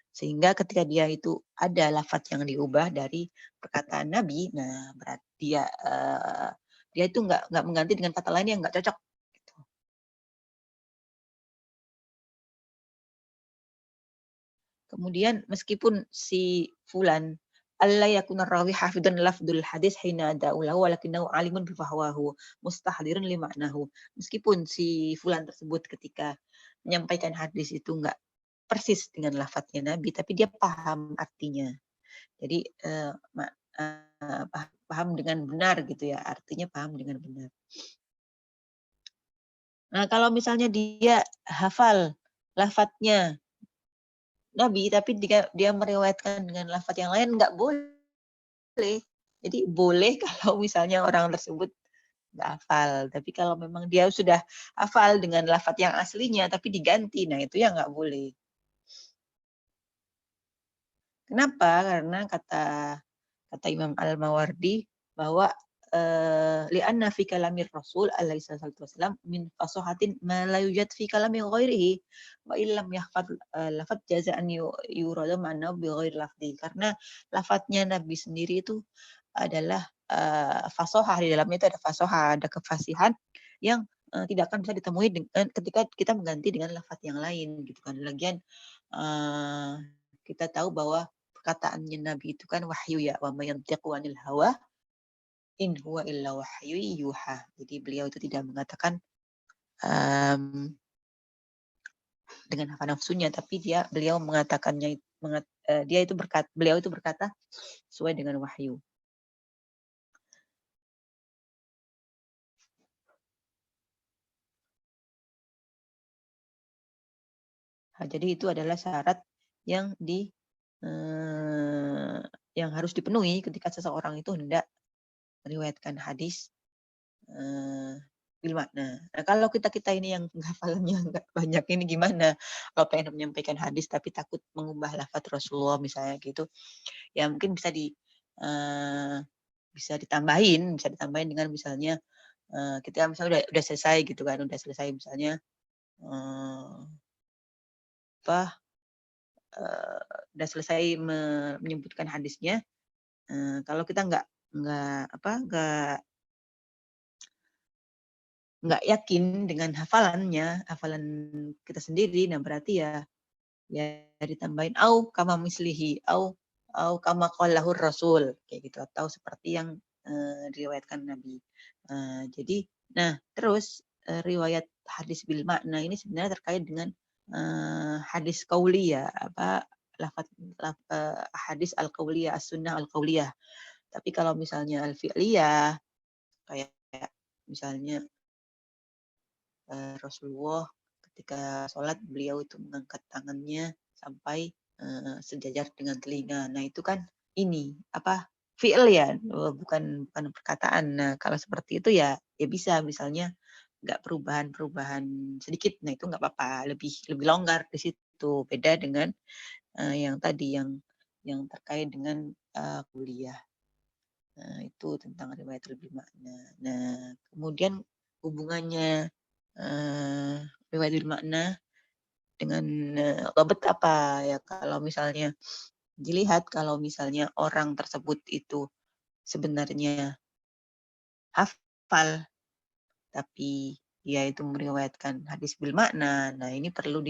Sehingga ketika dia itu ada lafadz yang diubah dari perkataan Nabi, nah berarti dia itu nggak mengganti dengan kata lain yang nggak cocok. Gitu. Kemudian meskipun si fulan alla yakuna rawi hafidhan lafdul hadis hina da'ulahu walakinahu alimun bifahwahu mustahdirun li maknahu. Meskipun si fulan tersebut ketika menyampaikan hadis itu enggak persis dengan lafadznya Nabi, tapi dia paham artinya. Jadi paham dengan benar gitu ya, artinya paham dengan benar. Nah, kalau misalnya dia hafal lafadznya Nabi, tapi dia meriwayatkan dengan lafadz yang lain, nggak boleh. Jadi boleh kalau misalnya orang tersebut nggak hafal. Tapi kalau memang dia sudah hafal dengan lafadz yang aslinya, tapi diganti, nah itu ya nggak boleh. Kenapa? Karena kata Imam Al-Mawardi bahwa li'anna fi kalamir Rasul alaihi salatu wasallam min fasahatin ma la yujad fi kalami ghairihi wa illam yahfad lafadz jaza'an yurada ma'na bi ghairi lafzi. Karena lafadznya Nabi sendiri itu adalah fasahah, di dalamnya itu ada fasahah, ada kefasihan yang tidak akan bisa ditemui dengan ketika kita mengganti dengan lafadz yang lain gitu kan. Lagian kita tahu bahwa perkataannya Nabi itu kan wahyu ya, wa may yantiqu 'anil hawa in huwa illa wahyu yuha. Jadi beliau itu tidak mengatakan dengan hawa nafsunya, tapi beliau mengatakannya beliau itu berkata sesuai dengan wahyu. Nah, jadi itu adalah syarat yang yang harus dipenuhi ketika seseorang itu hendak meriwayatkan hadis bil makna. Nah, kalau kita ini yang hafalannya nggak banyak ini gimana? Kalau pengen menyampaikan hadis tapi takut mengubah lafaz Rasulullah misalnya gitu, ya mungkin bisa ditambahin dengan misalnya kita misalnya udah selesai gitu kan, udah selesai misalnya udah selesai menyebutkan hadisnya. Kalau kita nggak yakin dengan hafalan kita sendiri, nah berarti ya ditambahin au kama mislihi au kama qallahu rasul kayak gitu, atau seperti yang diriwayatkan Nabi. Jadi terus riwayat hadis bil makna ini sebenarnya terkait dengan hadis qauliyah, hadis al qauliyah, as-sunnah al qauliyah. Tapi kalau misalnya al fi'liyah kayak misalnya Rasulullah ketika sholat beliau itu mengangkat tangannya sampai sejajar dengan telinga. Nah itu kan fi'il ya, bukan perkataan. Nah kalau seperti itu ya bisa misalnya nggak perubahan sedikit. Nah itu nggak apa-apa, lebih longgar di situ. Beda dengan yang tadi yang terkait dengan kuliah. Nah itu tentang riwayat lebih makna. Nah kemudian hubungannya riwayat bil makna dengan dhabt apa ya, kalau misalnya dilihat kalau misalnya orang tersebut itu sebenarnya hafal tapi dia itu meriwayatkan hadis bil makna. Nah, ini perlu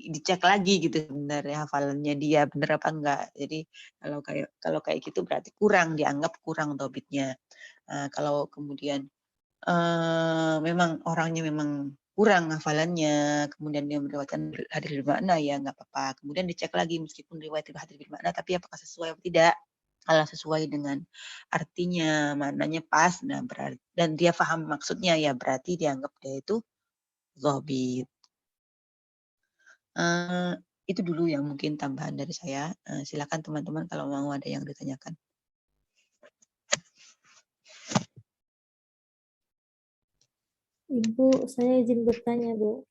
dicek lagi gitu sebenarnya hafalannya dia benar apa enggak. Jadi kalau kayak gitu berarti dianggap kurang dhabitnya. Kalau kemudian memang orangnya memang kurang hafalannya, kemudian dia meriwayatkan hadis bil makna, ya nggak apa-apa. Kemudian dicek lagi meskipun riwayat hadis bil makna, tapi apakah sesuai atau tidak. Kalau sesuai dengan artinya, maknanya pas, nah berarti dan dia paham maksudnya, ya berarti dianggap dia itu dhabit. Itu dulu yang mungkin tambahan dari saya. Silakan teman-teman kalau mau ada yang ditanyakan. Ibu, saya izin bertanya, Bu.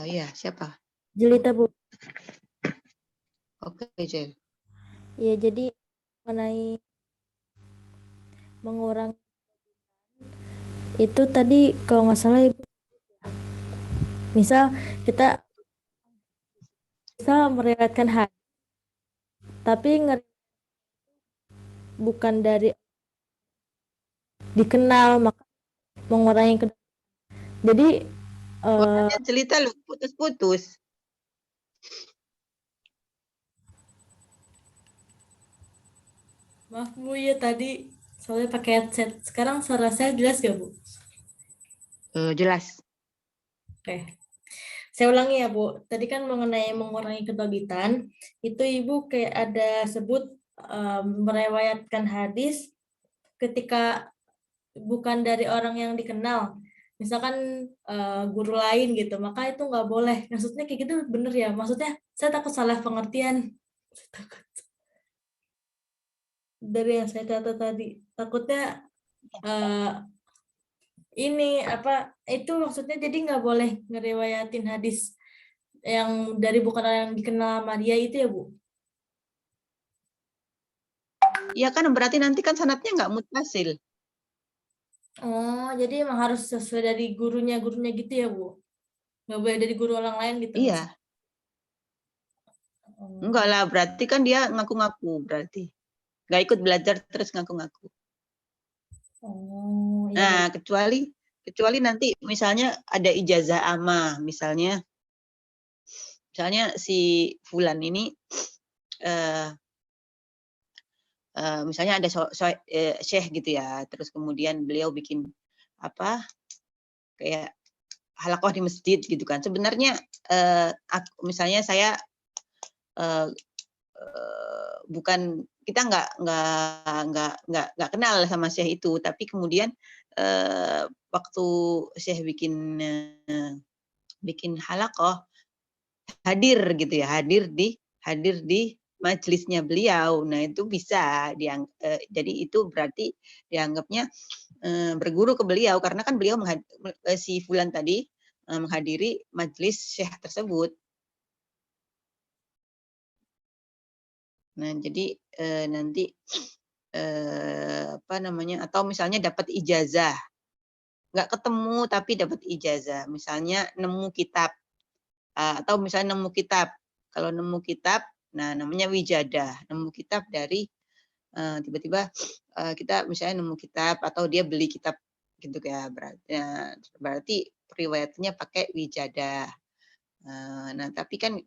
Ya, siapa? Jelita, Bu. Oke, Jel. Ya, jadi mengenai mengurangi itu tadi kalau nggak salah Ibu, misal kita bisa meriwayatkan hadis tapi bukan dari dikenal, maka mengurangi jadi Suaranya Jelita lu putus-putus. maaf Bu ya tadi soalnya pakai headset. Sekarang suara saya jelas gak Bu? Jelas. Oke. Saya ulangi ya Bu. Tadi kan mengenai mengurangi kedobitan, itu Ibu kayak ada sebut merewayatkan hadis ketika bukan dari orang yang dikenal. Misalkan guru lain gitu, maka itu nggak boleh. Maksudnya kayak gitu bener ya? Maksudnya saya takut salah pengertian. Takut. Dari yang saya catat tadi, takutnya ini apa itu maksudnya jadi nggak boleh ngeriwayatin hadis yang dari bukan orang yang dikenal sama dia itu ya Bu? Iya kan berarti nanti kan sanadnya nggak mutasil. Oh, jadi emang harus sesuai dari gurunya gitu ya Bu? Nggak boleh dari guru orang lain gitu Iya, misalnya? enggak Oh, lah. Berarti kan dia ngaku-ngaku berarti. Nggak ikut belajar terus ngaku-ngaku. oh ya Nah, baik. kecuali nanti misalnya ada ijazah amma, misalnya si Fulan ini eh, misalnya ada syekh gitu ya, terus kemudian beliau bikin apa kayak halakoh di masjid gitu kan. Sebenarnya misalnya saya eh, bukan kita nggak kenal sama syekh itu, tapi kemudian waktu syekh bikin halakoh hadir gitu ya, hadir di majelisnya beliau. Nah, itu bisa jadi itu berarti dianggapnya berguru ke beliau karena kan beliau si Fulan tadi menghadiri majelis syekh tersebut. Nah, jadi nanti apa namanya atau misalnya dapat ijazah, nggak ketemu tapi dapat ijazah, misalnya nemu kitab atau misalnya nemu kitab. Kalau nemu kitab, nah namanya wijadah, nemu kitab dari tiba-tiba kita misalnya nemu kitab atau dia beli kitab gitu ya, berarti riwayatnya pakai wijadah. Nah, tapi kan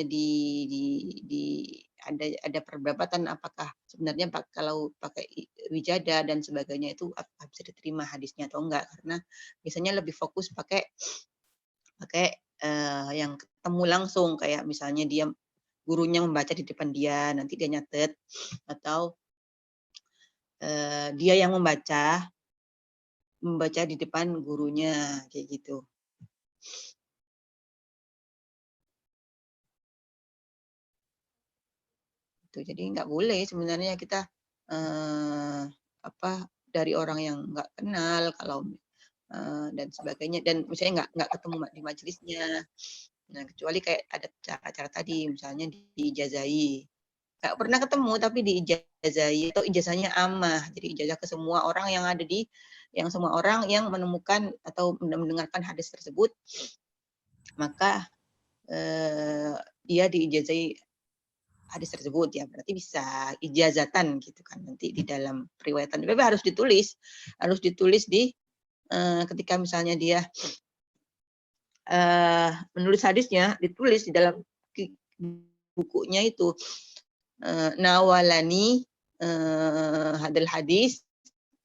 di ada perdebatan apakah sebenarnya kalau pakai wijada dan sebagainya itu bisa diterima hadisnya atau enggak, karena biasanya lebih fokus pakai yang ketemu langsung, kayak misalnya dia gurunya membaca di depan dia, nanti dia nyatet, atau dia yang membaca di depan gurunya kayak gitu. Jadi nggak boleh sebenarnya kita dari orang yang nggak kenal kalau dan sebagainya, dan misalnya nggak ketemu di majelisnya. Nah, kecuali kayak ada cara-cara tadi, misalnya diijazai. Nggak pernah ketemu tapi diijazai atau ijazahnya amah. Jadi ijazah ke semua orang semua orang yang menemukan atau mendengarkan hadis tersebut, maka dia diijazai hadis tersebut ya, berarti bisa ijazatan gitu kan nanti di dalam periwayatan. Tapi harus ditulis di ketika misalnya dia menulis hadisnya, ditulis di dalam bukunya itu nawalani hadal hadis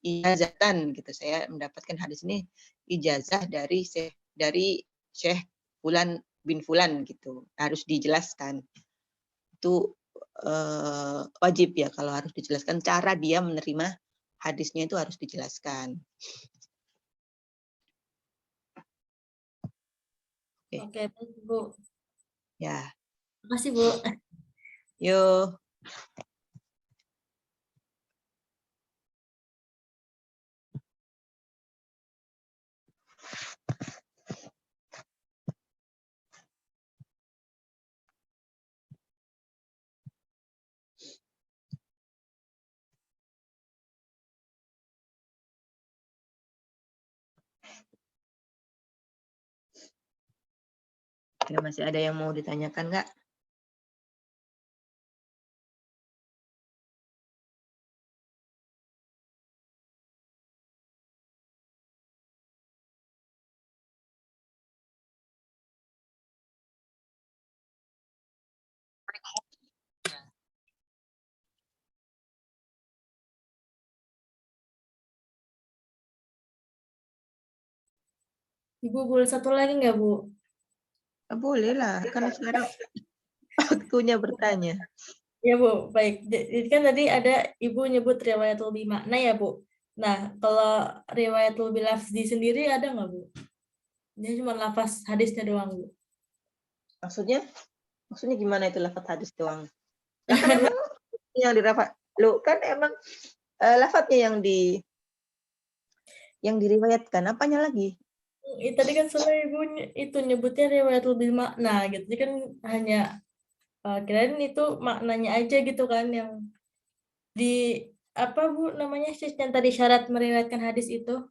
ijazatan gitu. Saya mendapatkan hadis ini ijazah dari Syekh Fulan bin Fulan gitu. Harus dijelaskan. Itu wajib ya, kalau harus dijelaskan cara dia menerima hadisnya itu harus dijelaskan. Oke, Bu. Ya. Terima kasih Bu. Yo. Ya, masih ada yang mau ditanyakan nggak? Ibu boleh satu lagi nggak, Bu? Boleh lah, kan sekarang waktunya bertanya. Ya, Bu. Baik. Jadi kan tadi ada Ibu nyebut riwayatul bimakna ya, Bu. Nah, kalau riwayatul bilafzi sendiri ada nggak, Bu? Dia cuma lafaz hadisnya doang, Bu. Maksudnya gimana itu lafaz hadis doang? Lah kan emang yang dirafat, lo kan emang lafadznya yang diriwayatkan, apanya lagi? Tadi kan soalnya Ibu itu nyebutnya riwayatul bimakna gitu. Jadi kan hanya kirain itu maknanya aja gitu kan yang di apa Bu namanya sih yang tadi syarat meriwayatkan hadis itu?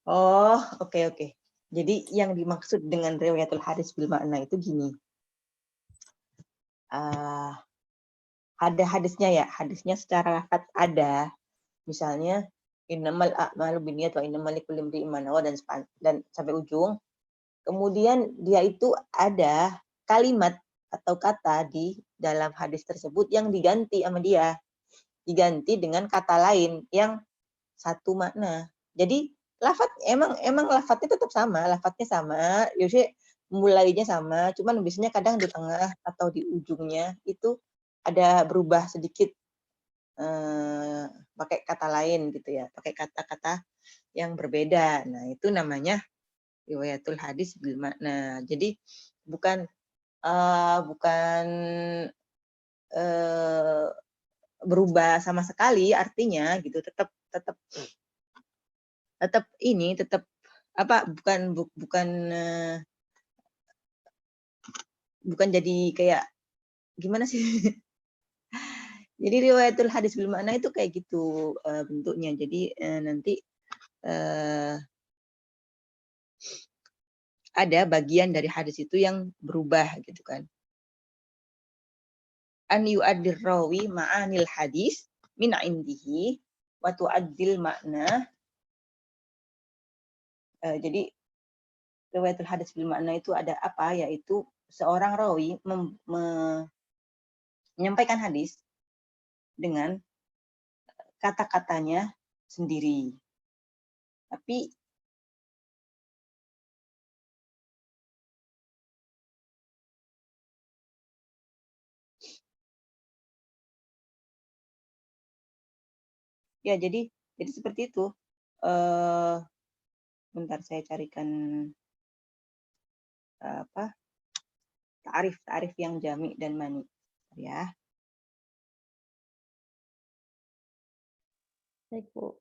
Oh, oke. Jadi yang dimaksud dengan riwayatul hadis bil makna itu gini. Ada hadisnya secara lafaz ada. Misalnya innamal a'malu binniyat wa innamal likulli imri'in ma nawa dan sampai ujung. Kemudian dia itu ada kalimat atau kata di dalam hadis tersebut yang diganti sama dia. Diganti dengan kata lain yang satu makna. Jadi emang lafadznya tetap sama, lafadznya sama, Yose mulainya sama, cuman biasanya kadang di tengah atau di ujungnya itu ada berubah sedikit pakai kata lain gitu ya, pakai kata-kata yang berbeda. Nah, itu namanya riwayatul hadis bil makna. Jadi bukan berubah sama sekali artinya gitu, tetap bukan jadi kayak gimana sih? Jadi riwayatul hadis bil makna itu kayak gitu bentuknya. Jadi nanti ada bagian dari hadis itu yang berubah gitu kan. An yu'addir rawi ma'anil hadis min indihi wa tu'addil makna. Jadi riwayatul hadis bil makna itu ada apa? Yaitu seorang rawi menyampaikan hadis dengan kata-katanya sendiri. Tapi ya jadi seperti itu. Bentar saya carikan ta'rif yang jami dan mani ya. Baik, Bu.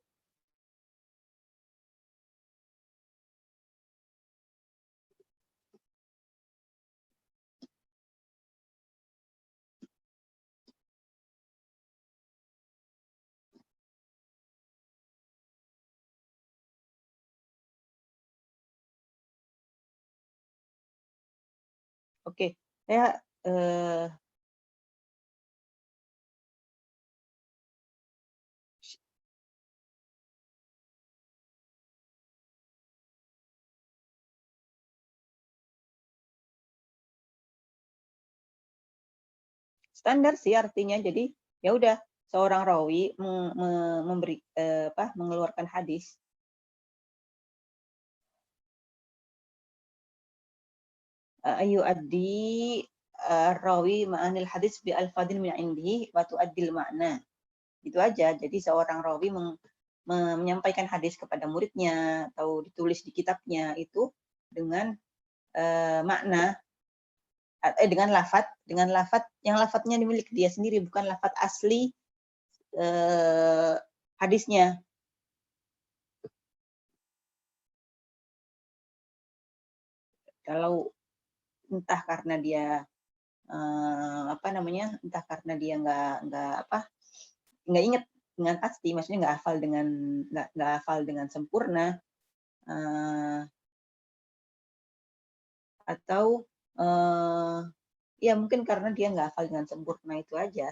Oke, saya standar sih artinya. Jadi ya udah seorang rawi mengeluarkan hadis ayu addi rawi ma'anil hadis bi alfadin min indihi wa tu'addil makna. Itu aja. Jadi seorang rawi menyampaikan hadis kepada muridnya atau ditulis di kitabnya itu dengan makna dengan lafaz yang lafadznya dimiliki dia sendiri, bukan lafaz asli hadisnya. Kalau entah karena dia entah karena dia nggak ingat dengan pasti, maksudnya nggak hafal dengan sempurna, atau Ya mungkin karena dia nggak hafal dengan sempurna itu aja.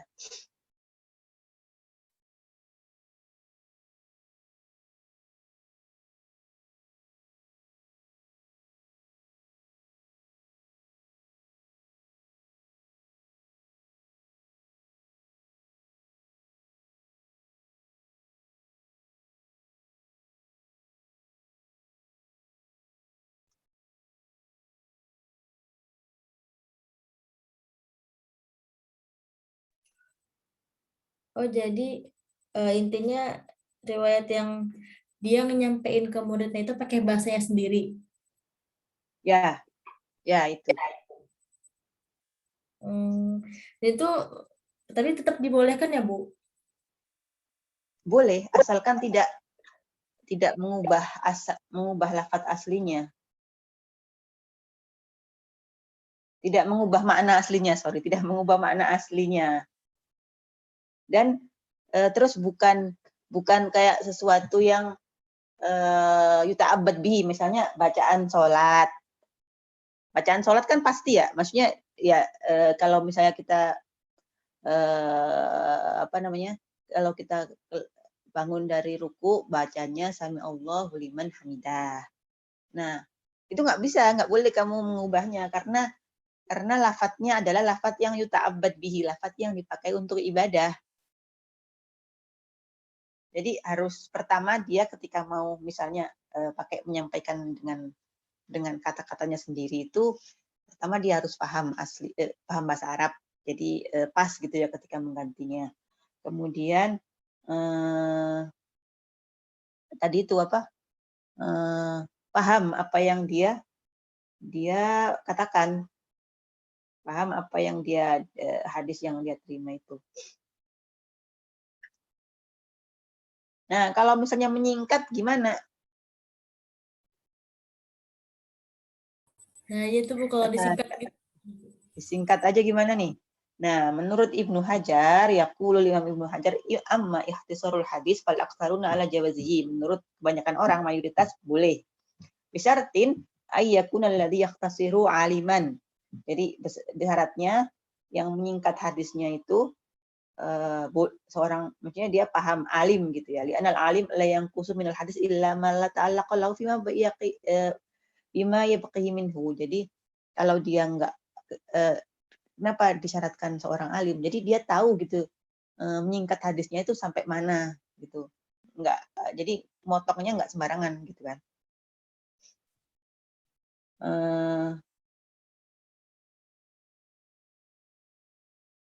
Oh, jadi intinya riwayat yang dia nyampein ke muridnya itu pakai bahasanya sendiri. Ya, ya itu. Itu tapi tetap dibolehkan ya, Bu? Boleh, asalkan tidak mengubah lafaz aslinya. Tidak mengubah makna aslinya, tidak mengubah makna aslinya. Dan terus bukan kayak sesuatu yang yuta'abbad bihi, misalnya bacaan sholat. Bacaan sholat kan pasti ya, maksudnya ya kalau misalnya kita kalau kita bangun dari ruku, bacanya sami Allahu liman hamidah. Nah, itu nggak boleh kamu mengubahnya karena lafadznya adalah lafadz yang yuta'abbad bihi, lafadz yang dipakai untuk ibadah. Jadi harus pertama dia ketika mau misalnya menyampaikan dengan kata-katanya sendiri itu, pertama dia harus paham bahasa Arab. Jadi pas gitu ya ketika menggantinya. Kemudian tadi itu paham apa yang dia katakan, paham apa yang dia hadis yang dia terima itu. Nah, kalau misalnya menyingkat gimana? Nah, itu Bu kalau disingkat gitu. Disingkat aja gimana nih? Nah, menurut Ibnu Hajar, yaqulul Imam Ibnu Hajar, amma ikhtisarul hadis fal aktsaruna ala jawazihi. Menurut kebanyakan orang, mayoritas boleh. Bisyartin ayyakuna alladhi yakhtasiru aliman. Jadi syaratnya yang menyingkat hadisnya itu seorang, maksudnya dia paham, alim gitu ya. Li'anal alim la yanqusu minal hadis illa ma la ta'allaqa lahu fima bima yabqihi minhu. Jadi kalau dia enggak kenapa disyaratkan seorang alim? Jadi dia tahu gitu menyingkat hadisnya itu sampai mana gitu. Enggak, jadi motongnya enggak sembarangan gitu kan.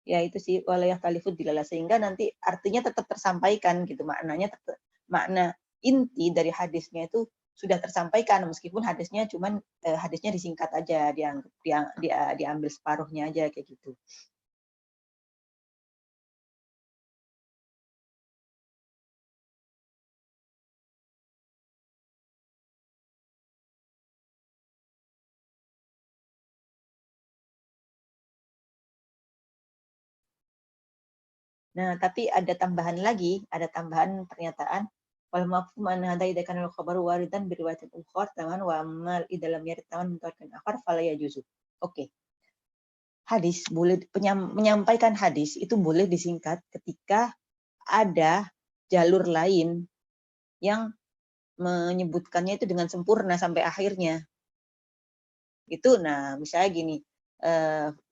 Ya itu sih walayah talifud dilala, sehingga nanti artinya tetap tersampaikan gitu, makna inti dari hadisnya itu sudah tersampaikan meskipun hadisnya hadisnya disingkat aja, diambil separuhnya aja kayak gitu. Nah, tapi ada tambahan pernyataan wal mafhum an hadza idza kana al-khabaru waridan bi riwayatin ukhra taman wa amal idalam yarid taman mutawakkil akhar fala yajuzu. Oke. Hadis boleh menyampaikan hadis itu boleh disingkat ketika ada jalur lain yang menyebutkannya itu dengan sempurna sampai akhirnya. Itu nah misalnya gini,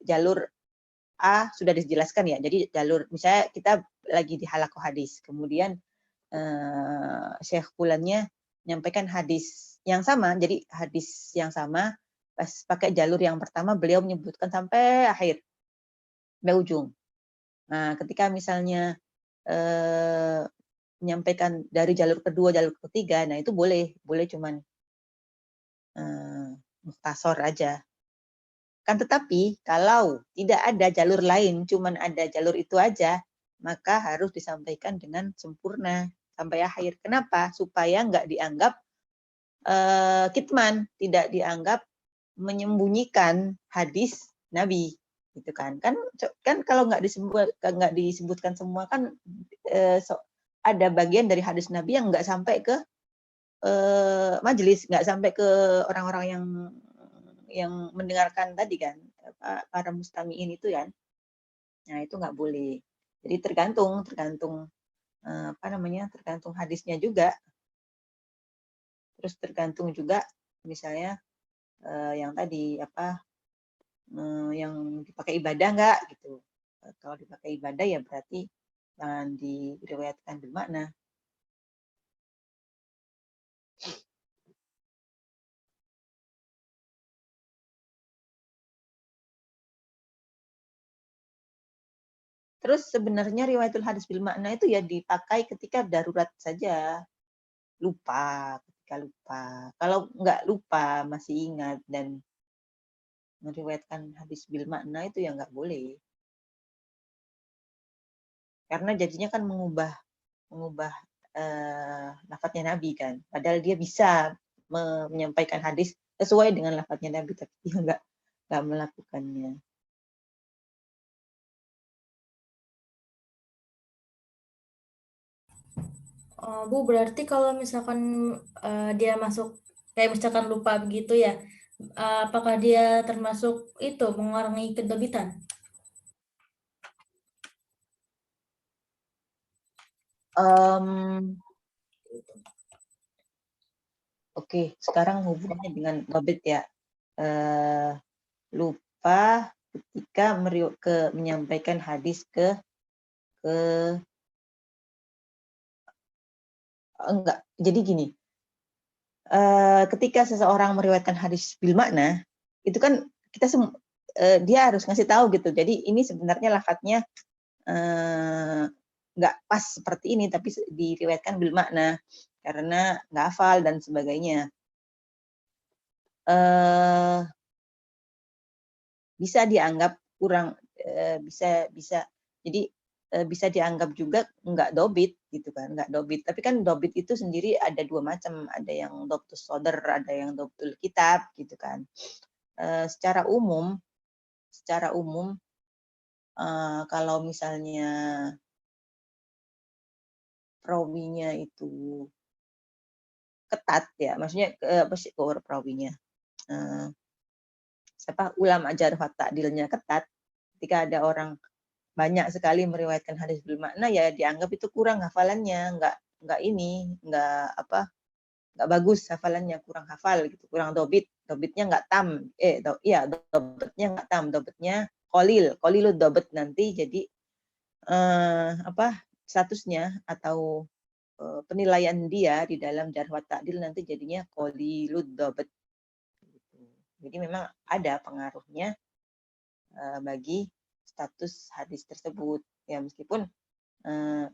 jalur A sudah dijelaskan ya. Jadi jalur misalnya kita lagi di halaqah hadis, kemudian Syekh Fulannya menyampaikan hadis yang sama, jadi hadis yang sama pas pakai jalur yang pertama beliau menyebutkan sampai akhir, sampai ujung. Nah, ketika misalnya menyampaikan dari jalur kedua, jalur ketiga, nah itu boleh cuman mukhtasar aja. Kan tetapi kalau tidak ada jalur lain, cuman ada jalur itu aja, maka harus disampaikan dengan sempurna sampai akhir. Kenapa? Supaya nggak dianggap kitman, tidak dianggap menyembunyikan hadis Nabi, gitu kan? Kan kalau nggak disebutkan semua kan ada bagian dari hadis Nabi yang nggak sampai ke majelis, nggak sampai ke orang-orang yang mendengarkan tadi kan, para mustamiin itu kan. Nah, itu nggak boleh. Jadi tergantung tergantung hadisnya juga. Terus tergantung juga misalnya yang tadi yang dipakai ibadah nggak gitu. Kalau dipakai ibadah ya berarti jangan diriwayatkan bermakna. Terus sebenarnya riwayatul hadis bil makna itu ya dipakai ketika darurat saja, ketika lupa. Kalau nggak lupa masih ingat dan meriwayatkan hadis bil makna itu ya nggak boleh. Karena jadinya kan mengubah lafadznya Nabi kan. Padahal dia bisa menyampaikan hadis sesuai dengan lafadznya Nabi, tapi dia nggak melakukannya. Bu, berarti kalau misalkan dia masuk kayak misalkan lupa begitu ya, apakah dia termasuk itu mengurangi kedobitan? Oke, sekarang hubungannya dengan dobit ya. Lupa ketika menyampaikan hadis enggak. Jadi gini, ketika seseorang meriwayatkan hadis bil makna, itu kan kita dia harus ngasih tahu gitu. Jadi ini sebenarnya lafadznya nggak pas seperti ini, tapi diriwayatkan bil makna karena nggak hafal dan sebagainya. Bisa dianggap kurang, bisa jadi bisa dianggap juga nggak dobit gitu kan, nggak dobit. Tapi kan dobit itu sendiri ada dua macam, ada yang dobtus soder, ada yang dobtul kitab gitu kan. Secara umum kalau misalnya perawinya itu ketat ya, maksudnya apa sih perawinya, ulama jarh wa ta'dilnya ketat, ketika ada orang banyak sekali meriwayatkan hadis bil makna ya dianggap itu kurang hafalannya, nggak bagus hafalannya, kurang hafal gitu, kurang dobitnya nggak tam, dobitnya nggak tam, dobitnya kolilud dobit, nanti jadi statusnya atau penilaian dia di dalam jarh wa ta'dil nanti jadinya kolilud dobit. Jadi memang ada pengaruhnya bagi status hadis tersebut ya, meskipun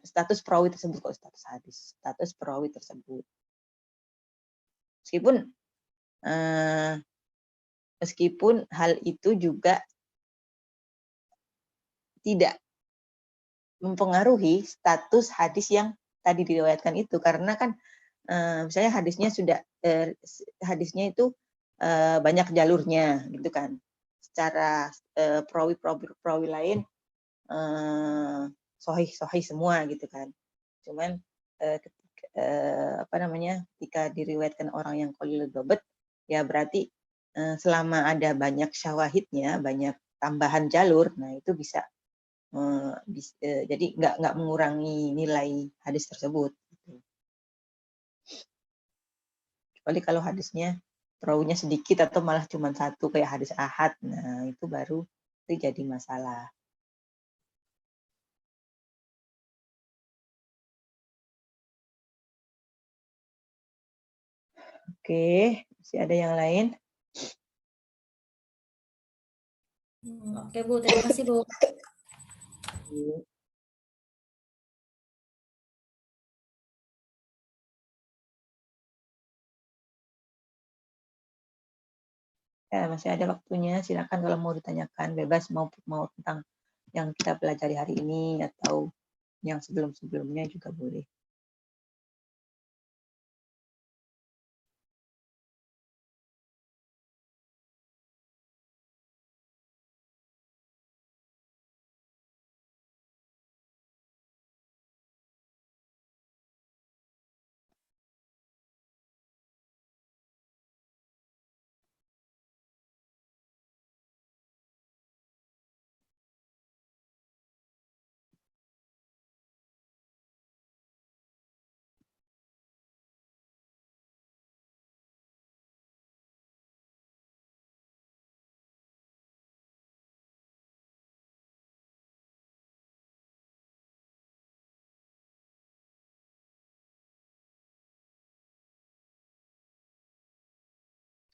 status perawi tersebut, kok status perawi tersebut, meskipun hal itu juga tidak mempengaruhi status hadis yang tadi diriwayatkan itu, karena kan misalnya hadisnya itu banyak jalurnya gitu kan, secara perawi lain sahih semua gitu kan. Cuman ketika diriwayatkan orang yang qalilud dobit ya berarti selama ada banyak syawahidnya, banyak tambahan jalur, nah itu bisa jadi nggak mengurangi nilai hadis tersebut. Kecuali kalau hadisnya perawinya sedikit atau malah cuma satu kayak hadis ahad, nah itu baru itu jadi masalah. Oke, masih ada yang lain? Oke Bu, terima kasih Bu. Ya, masih ada waktunya. Silakan kalau mau ditanyakan, bebas mau tentang yang kita pelajari hari ini atau yang sebelum-sebelumnya juga boleh.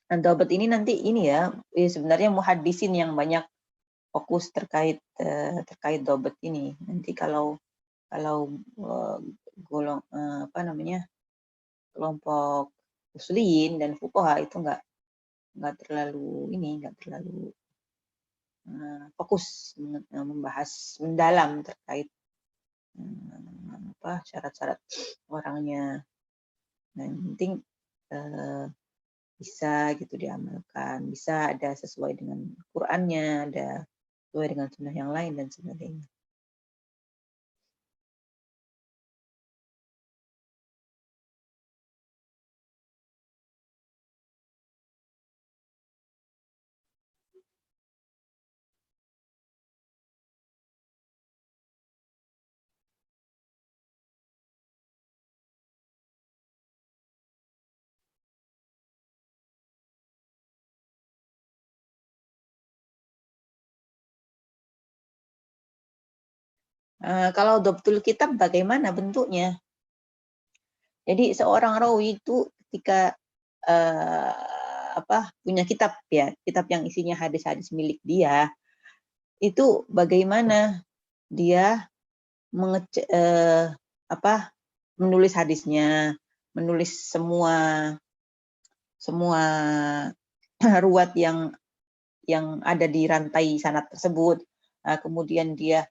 Nah, dobet ini nanti ini ya, sebenarnya muhaddisin yang banyak fokus terkait dobet ini. Nanti kalau golong apa namanya, kelompok usuliyin dan fuqaha itu nggak terlalu fokus membahas mendalam terkait apa syarat-syarat orangnya. Nah, yang penting bisa gitu diamalkan, bisa ada sesuai dengan Qur'annya, ada sesuai dengan sunnah yang lain dan sebagainya. Kalau dobtul kitab bagaimana bentuknya? Jadi seorang rawi itu ketika punya kitab ya, kitab yang isinya hadis-hadis milik dia, itu bagaimana dia menulis hadisnya, menulis semua ruwat yang ada di rantai sanad tersebut, kemudian dia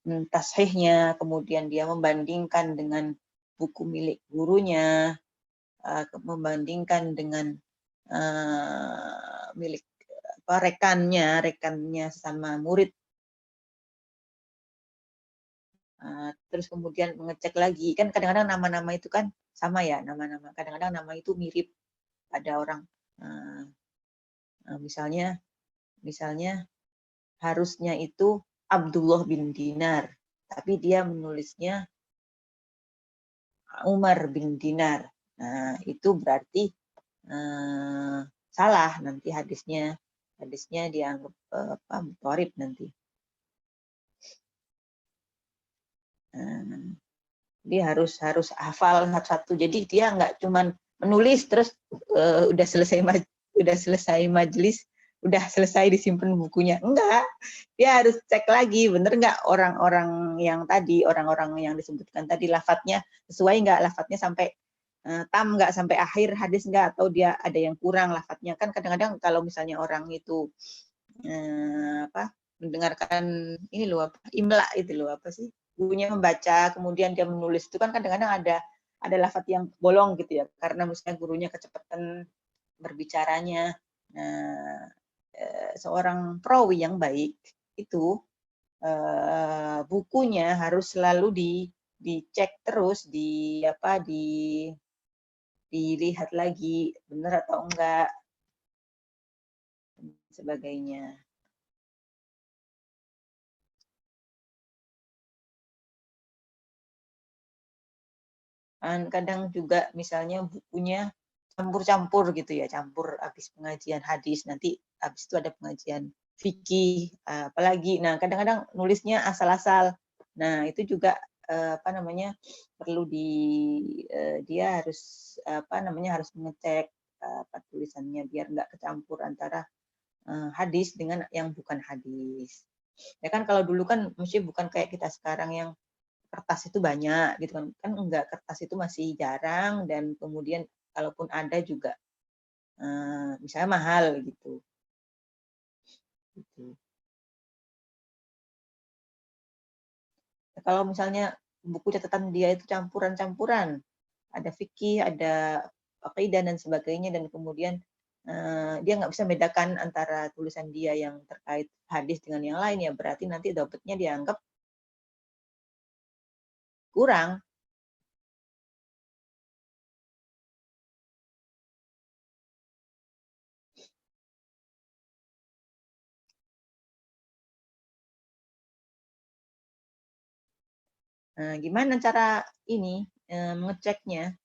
mentashihnya, kemudian dia membandingkan dengan buku milik gurunya, membandingkan dengan milik rekannya sama murid, terus kemudian mengecek lagi, kan kadang-kadang nama-nama itu kan sama ya, nama-nama kadang-kadang nama itu mirip pada orang, misalnya harusnya itu Abdullah bin Dinar, tapi dia menulisnya Umar bin Dinar. Nah, itu berarti salah nanti hadisnya dianggap mudharib nanti. Dia harus hafal satu-satu. Jadi dia nggak cuman menulis terus udah selesai majelis, udah selesai disimpan bukunya. Enggak, dia harus cek lagi bener nggak orang-orang yang disebutkan tadi lafadznya sesuai nggak, lafadznya sampai tam nggak, sampai akhir hadis nggak, atau dia ada yang kurang lafadznya. Kan kadang-kadang kalau misalnya orang itu mendengarkan ini loh imla itu loh apa sih, gurunya membaca kemudian dia menulis, itu kan kadang-kadang ada lafadz yang bolong gitu ya, karena misalnya gurunya kecepatan berbicaranya. Nah, seorang perawi yang baik itu bukunya harus selalu dicek terus, dilihat lagi benar atau enggak sebagainya. Kadang juga misalnya bukunya campur-campur gitu ya, campur habis pengajian hadis, nanti habis itu ada pengajian fikih, apalagi. Nah, kadang-kadang nulisnya asal-asal. Nah, itu juga perlu dia harus harus mengecek tulisannya biar nggak kecampur antara hadis dengan yang bukan hadis. Ya kan kalau dulu kan mesti bukan kayak kita sekarang yang kertas itu banyak gitu kan. Kan enggak, kertas itu masih jarang, dan kemudian kalaupun ada juga misalnya mahal gitu. Kalau misalnya buku catatan dia itu campuran-campuran, ada fikih, ada aqidah dan sebagainya, dan kemudian dia nggak bisa membedakan antara tulisan dia yang terkait hadis dengan yang lain, ya berarti nanti dapatnya dianggap kurang. Gimana cara ini mengeceknya?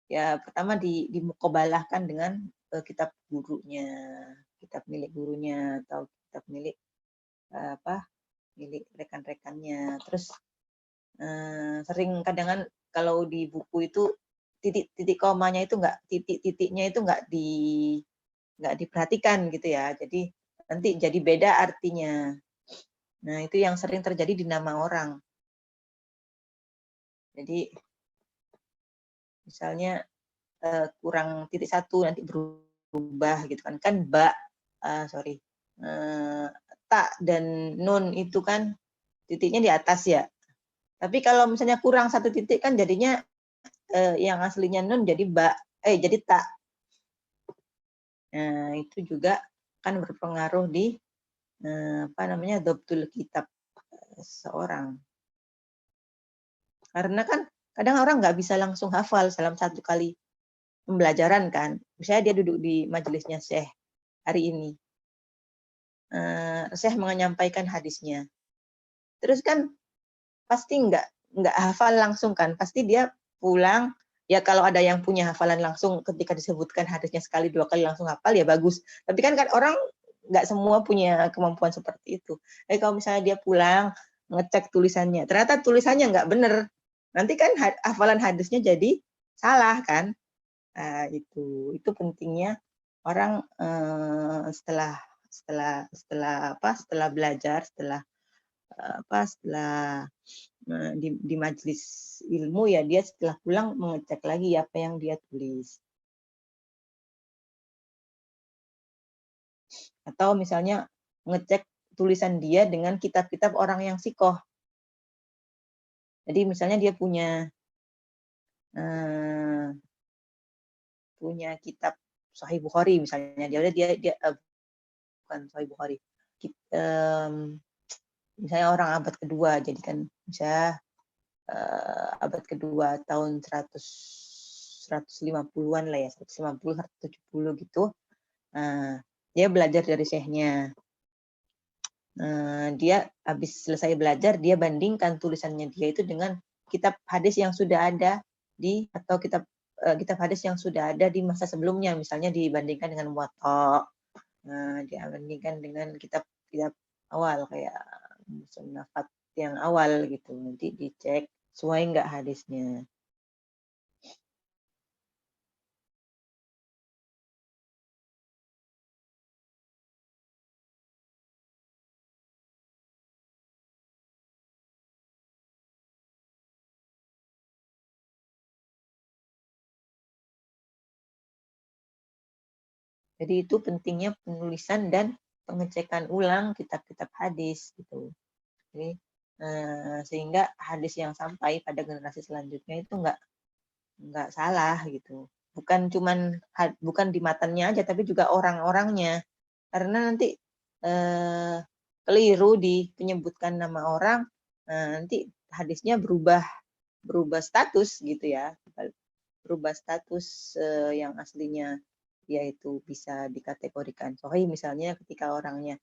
Ya pertama dimukobalahkan dengan kitab gurunya, kitab milik gurunya, atau kitab milik milik rekan-rekannya. Terus sering kadang kalau di buku itu titik-titik komanya itu titik-titiknya itu nggak diperhatikan gitu ya. Jadi nanti jadi beda artinya. Nah, itu yang sering terjadi di nama orang. Jadi misalnya kurang titik satu nanti berubah gitu kan. Kan sorry, tak dan nun itu kan titiknya di atas ya. Tapi kalau misalnya kurang satu titik kan jadinya yang aslinya nun jadi jadi tak. Nah, itu juga kan berpengaruh di apa namanya dhabtul kitab seorang. Karena kan kadang orang nggak bisa langsung hafal dalam satu kali pembelajaran kan. Misalnya dia duduk di majelisnya Syekh hari ini. Syekh menyampaikan hadisnya. Terus kan pasti nggak hafal langsung kan. Pasti dia pulang, ya kalau ada yang punya hafalan langsung ketika disebutkan hadisnya sekali dua kali langsung hafal ya bagus. Tapi kan orang nggak semua punya kemampuan seperti itu. Jadi kalau misalnya dia pulang ngecek tulisannya, ternyata tulisannya nggak benar, nanti kan hafalan hadisnya jadi salah kan. Nah, itu pentingnya orang setelah belajar, setelah di majelis ilmu ya dia setelah pulang mengecek lagi apa yang dia tulis. Atau misalnya ngecek tulisan dia dengan kitab-kitab orang yang sikoh. Jadi misalnya dia punya kitab Sahih Bukhari misalnya, dia bukan Sahih Bukhari. Misalnya orang abad kedua, jadi kan misalnya abad kedua tahun 150-an lah ya, 150 170 gitu. Dia belajar dari syekhnya. Dia habis selesai belajar, dia bandingkan tulisannya dia itu dengan kitab hadis yang sudah ada atau kitab hadis yang sudah ada di masa sebelumnya, misalnya dibandingkan dengan Muwatta, dibandingkan dengan kitab-kitab awal kayak Musannafat yang awal gitu, nanti dicek sesuai nggak hadisnya. Jadi itu pentingnya penulisan dan pengecekan ulang kitab-kitab hadis gitu. Jadi, sehingga hadis yang sampai pada generasi selanjutnya itu nggak salah gitu. Bukan di matanya aja, tapi juga orang-orangnya. Karena nanti keliru di penyebutkan nama orang, nanti hadisnya berubah status gitu ya, berubah status yang aslinya yaitu bisa dikategorikan sahih misalnya ketika orangnya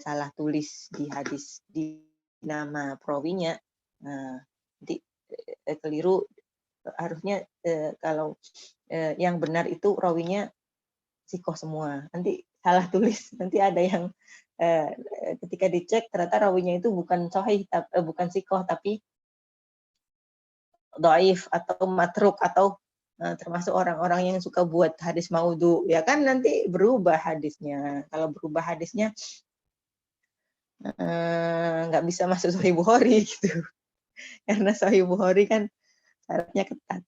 salah tulis di hadis di nama perawinya, nanti keliru, harusnya kalau yang benar itu rawinya sikoh semua, nanti salah tulis, nanti ada yang ketika dicek ternyata rawinya itu bukan sahih, bukan sikoh tapi dhaif atau matruk atau termasuk orang-orang yang suka buat hadis maudhu, ya kan nanti berubah hadisnya. Kalau berubah hadisnya nggak bisa masuk Sahih Bukhari gitu. Karena Sahih Bukhari kan syaratnya ketat.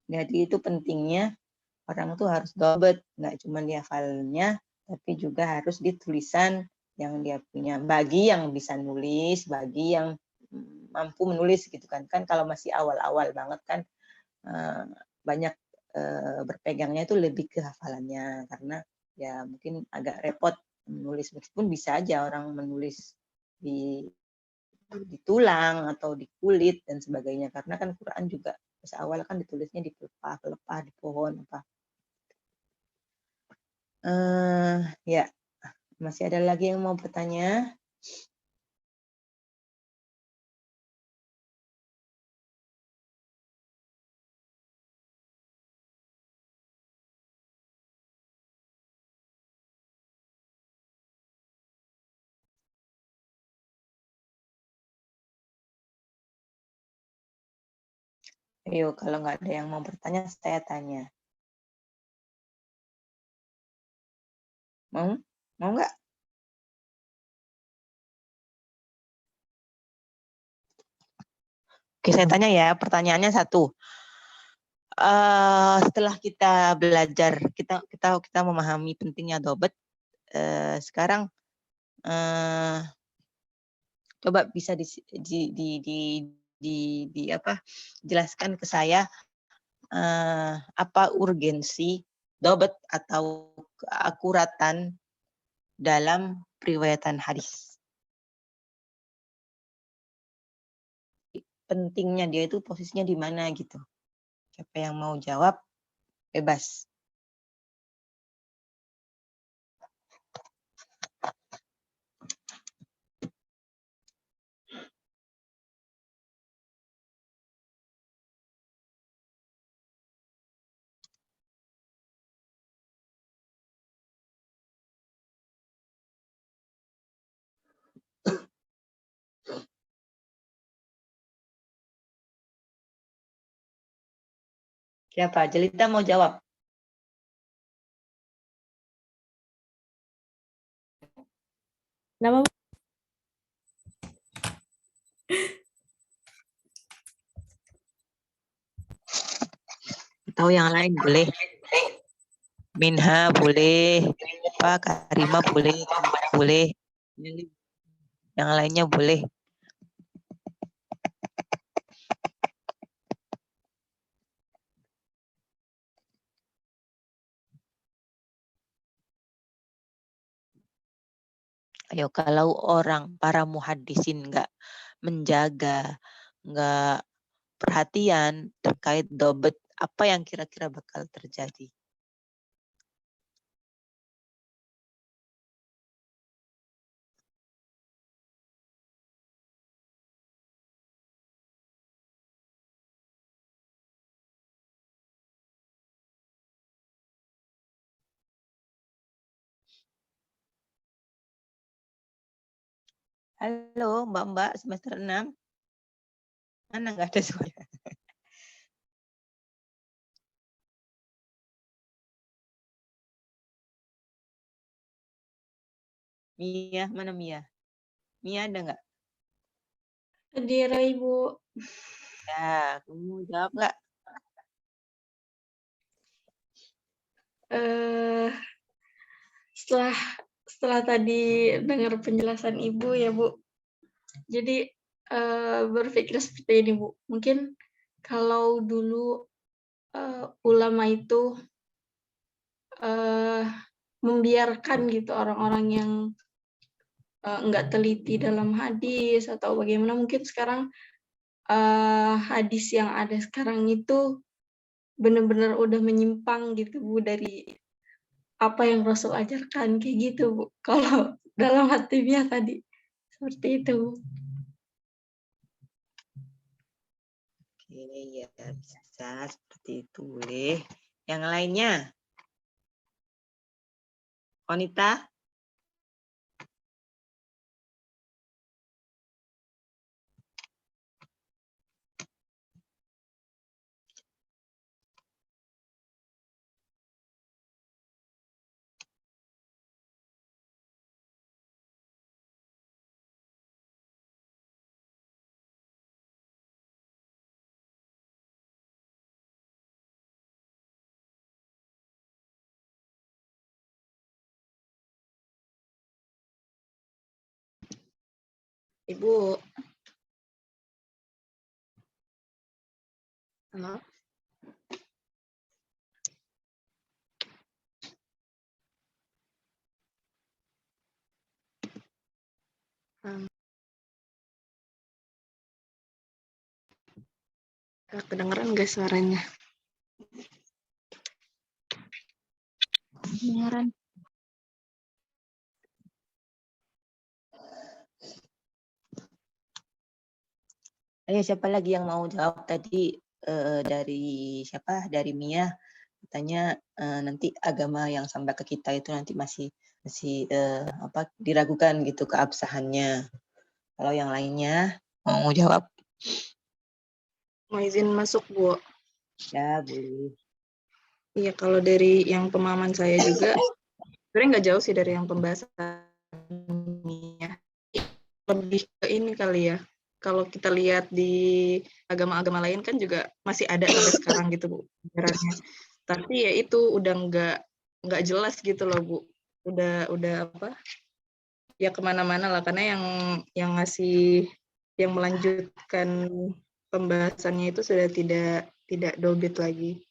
Jadi itu pentingnya orang tuh harus dobet, nggak cuma di hafalnya, tapi juga harus di tulisan yang dia punya. Bagi yang bisa nulis, bagi yang mampu menulis gitu kan. Kan kalau masih awal-awal banget kan banyak berpegangnya itu lebih ke hafalannya, karena ya mungkin agak repot menulis, meskipun bisa aja orang menulis di tulang atau di kulit dan sebagainya, karena kan Quran juga pas awal kan ditulisnya di pelepah, di pohon apa. Ya, masih ada lagi yang mau bertanya? Ayo, kalau nggak ada yang mau bertanya, saya tanya. Mau? Mau nggak? Oke, saya tanya ya. Pertanyaannya satu. Setelah kita belajar, kita memahami pentingnya dobet. Sekarang coba bisa jelaskan ke saya apa urgensi dobet atau keakuratan dalam periwayatan hadis. Pentingnya dia itu posisinya di mana gitu. Siapa yang mau jawab, bebas. Siapa? Jelita mau jawab? Nama Atau yang lain boleh. Minha boleh. Pak Karima boleh. Boleh. Yang lainnya boleh. Ayo, kalau para muhaddisin nggak menjaga, nggak perhatian terkait dobet, apa yang kira-kira bakal terjadi? Halo, Mbak-mbak semester 6. Mana nggak ada suara? Mia, mana Mia? Mia ada nggak? hadir Ibu. Ya, kamu jawab nggak? Setelah tadi dengar penjelasan Ibu ya Bu, jadi berpikir seperti ini Bu. Mungkin kalau dulu ulama itu membiarkan gitu orang-orang yang nggak teliti dalam hadis atau bagaimana, mungkin sekarang hadis yang ada sekarang itu benar-benar udah menyimpang gitu Bu dari apa yang Rasul ajarkan kayak gitu Bu. Kalau dalam hatinya tadi seperti itu Bu. Oke, ya bisa seperti itu boleh. Yang lainnya? Wanita? Ibu. Halo? Kedengeran nggak suaranya? Kedengaran. Ayo, siapa lagi yang mau jawab tadi dari siapa? Dari Mia. Katanya nanti agama yang sampai ke kita itu nanti masih diragukan gitu keabsahannya. Kalau yang lainnya mau jawab? Mau izin masuk, Bu. Ya, boleh. Iya, kalau dari yang pemahaman saya juga, sebenarnya nggak jauh sih dari yang pembahasan ini ya. Lebih ke ini kali ya. Kalau kita lihat di agama-agama lain kan juga masih ada sampai sekarang gitu, Bu, ajarannya. Tapi ya itu udah nggak jelas gitu loh, Bu. Udah apa? Ya kemana-mana lah, karena yang ngasih, yang melanjutkan pembahasannya itu sudah tidak dobit lagi.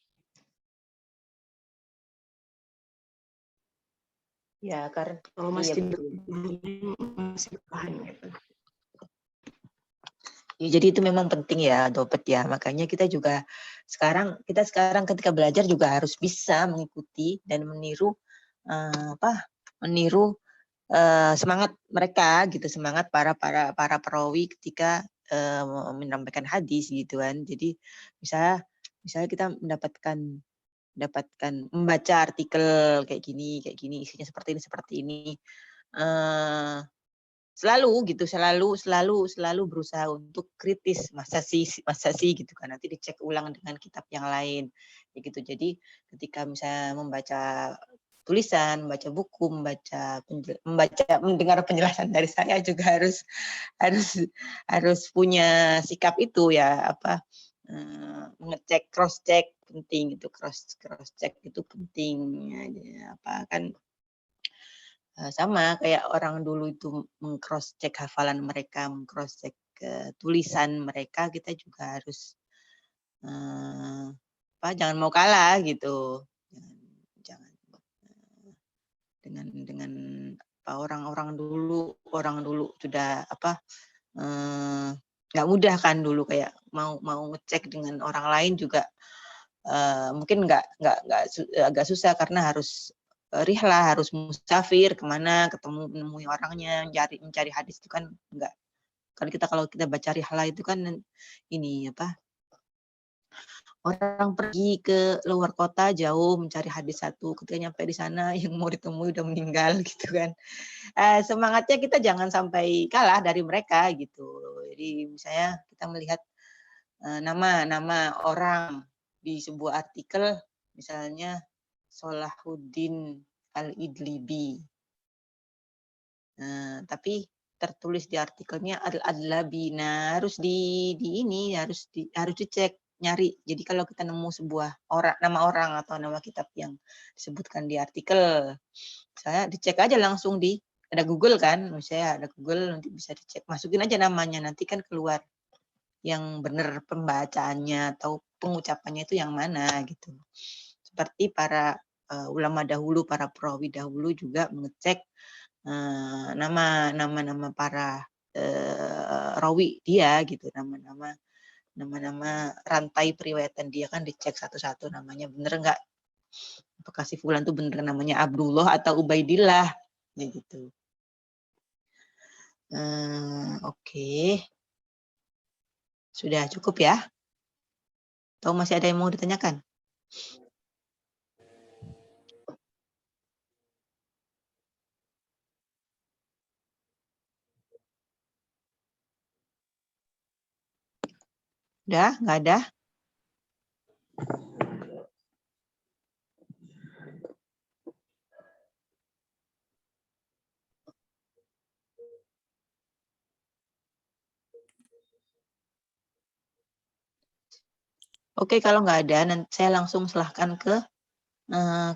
Ya, karena Kalau iya masih betul. masih bertahan gitu. Ya, jadi itu memang penting ya, Dobet ya. Makanya kita sekarang ketika belajar juga harus bisa mengikuti dan meniru meniru semangat mereka gitu, semangat para perawi ketika menyampaikan hadis gitu kan. Jadi misalnya kita mendapatkan membaca artikel kayak gini isinya seperti ini selalu berusaha untuk kritis, masa sih gitu kan, nanti dicek ulang dengan kitab yang lain ya gitu. Jadi ketika misalnya membaca tulisan, membaca buku, mendengar penjelasan dari saya juga harus punya sikap itu ya, mengecek, cross check penting itu, cross check itu penting ya, apa kan sama kayak orang dulu itu meng-cross check hafalan mereka, meng-cross check tulisan mereka, kita juga harus jangan mau kalah gitu, jangan dengan orang dulu sudah nggak mudah kan dulu, kayak mau ngecek dengan orang lain juga mungkin agak susah karena harus rihlah, harus musafir kemana, menemui orangnya, mencari hadis itu kan enggak. Kan kalau kita baca rihlah itu kan ini orang pergi ke luar kota jauh mencari hadis satu, ketika nyampe di sana yang mau ditemui udah meninggal gitu kan. Semangatnya kita jangan sampai kalah dari mereka gitu. Jadi misalnya kita melihat nama orang di sebuah artikel, misalnya Salahuddin Al-Idlibi. Tapi tertulis di artikelnya Al-Adlabi. Nah, harus harus dicek, nyari. Jadi kalau kita nemu sebuah nama orang atau nama kitab yang disebutkan di artikel, saya dicek aja langsung ada Google kan, misalnya ada Google, nanti bisa dicek, masukin aja namanya, nanti kan keluar yang benar pembacaannya atau pengucapannya itu yang mana gitu. Seperti para ulama dahulu, para perawi dahulu juga mengecek nama para rawi dia gitu, nama rantai periwayatan dia kan dicek satu-satu, namanya bener nggak, apakah si fulan tuh bener namanya Abdullah atau Ubaidillah gitu. Oke. Sudah cukup ya? Atau masih ada yang mau ditanyakan? Udah, nggak ada? Oke, kalau nggak ada, nanti saya langsung serahkan ke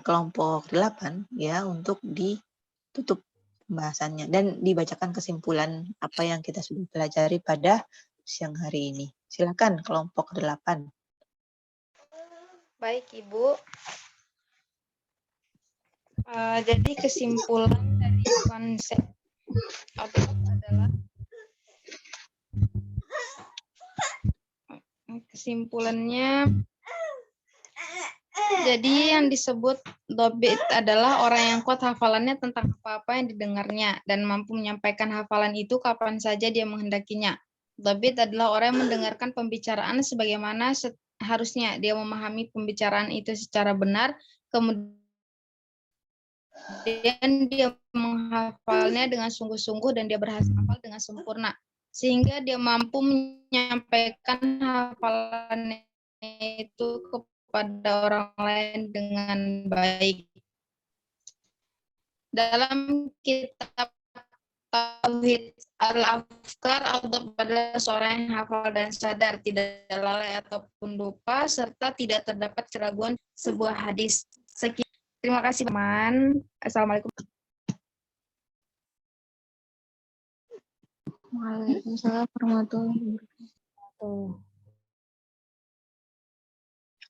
kelompok 8 ya untuk ditutup pembahasannya dan dibacakan kesimpulan apa yang kita sudah pelajari pada siang hari ini. Silakan kelompok 8. Baik, Ibu. Jadi kesimpulan dari konsep adalah kesimpulannya, jadi yang disebut dobit adalah orang yang kuat hafalannya tentang apa-apa yang didengarnya dan mampu menyampaikan hafalan itu kapan saja dia menghendakinya. Dobit adalah orang yang mendengarkan pembicaraan sebagaimana harusnya, dia memahami pembicaraan itu secara benar, kemudian dia menghafalnya dengan sungguh-sungguh dan dia berhasil hafal dengan sempurna. sehingga dia mampu menyampaikan hafalannya itu kepada orang lain dengan baik. Dalam kitab Tauhid Al-Afkar atau pada seorang yang hafal dan sadar, tidak lalai ataupun lupa, serta tidak terdapat keraguan sebuah hadis. Sekian. Terima kasih teman. Assalamualaikum. Waalaikumsalam warahmatullahi wabarakatuh.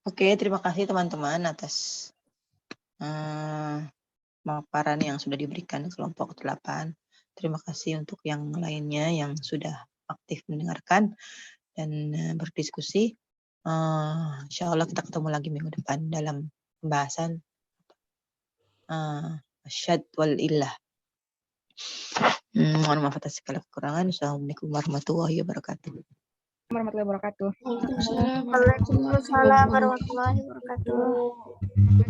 Oke, terima kasih teman-teman atas pemaparan yang sudah diberikan kelompok 8. Terima kasih untuk yang lainnya yang sudah aktif mendengarkan dan berdiskusi. Insya Allah kita ketemu lagi minggu depan dalam pembahasan asyhad wal illah. Mohon maaf atas segala kekurangan. Assalamualaikum warahmatullahi wabarakatuh. Warahmatullahi wabarakatuh. Waalaikumsalam warahmatullahi wabarakatuh.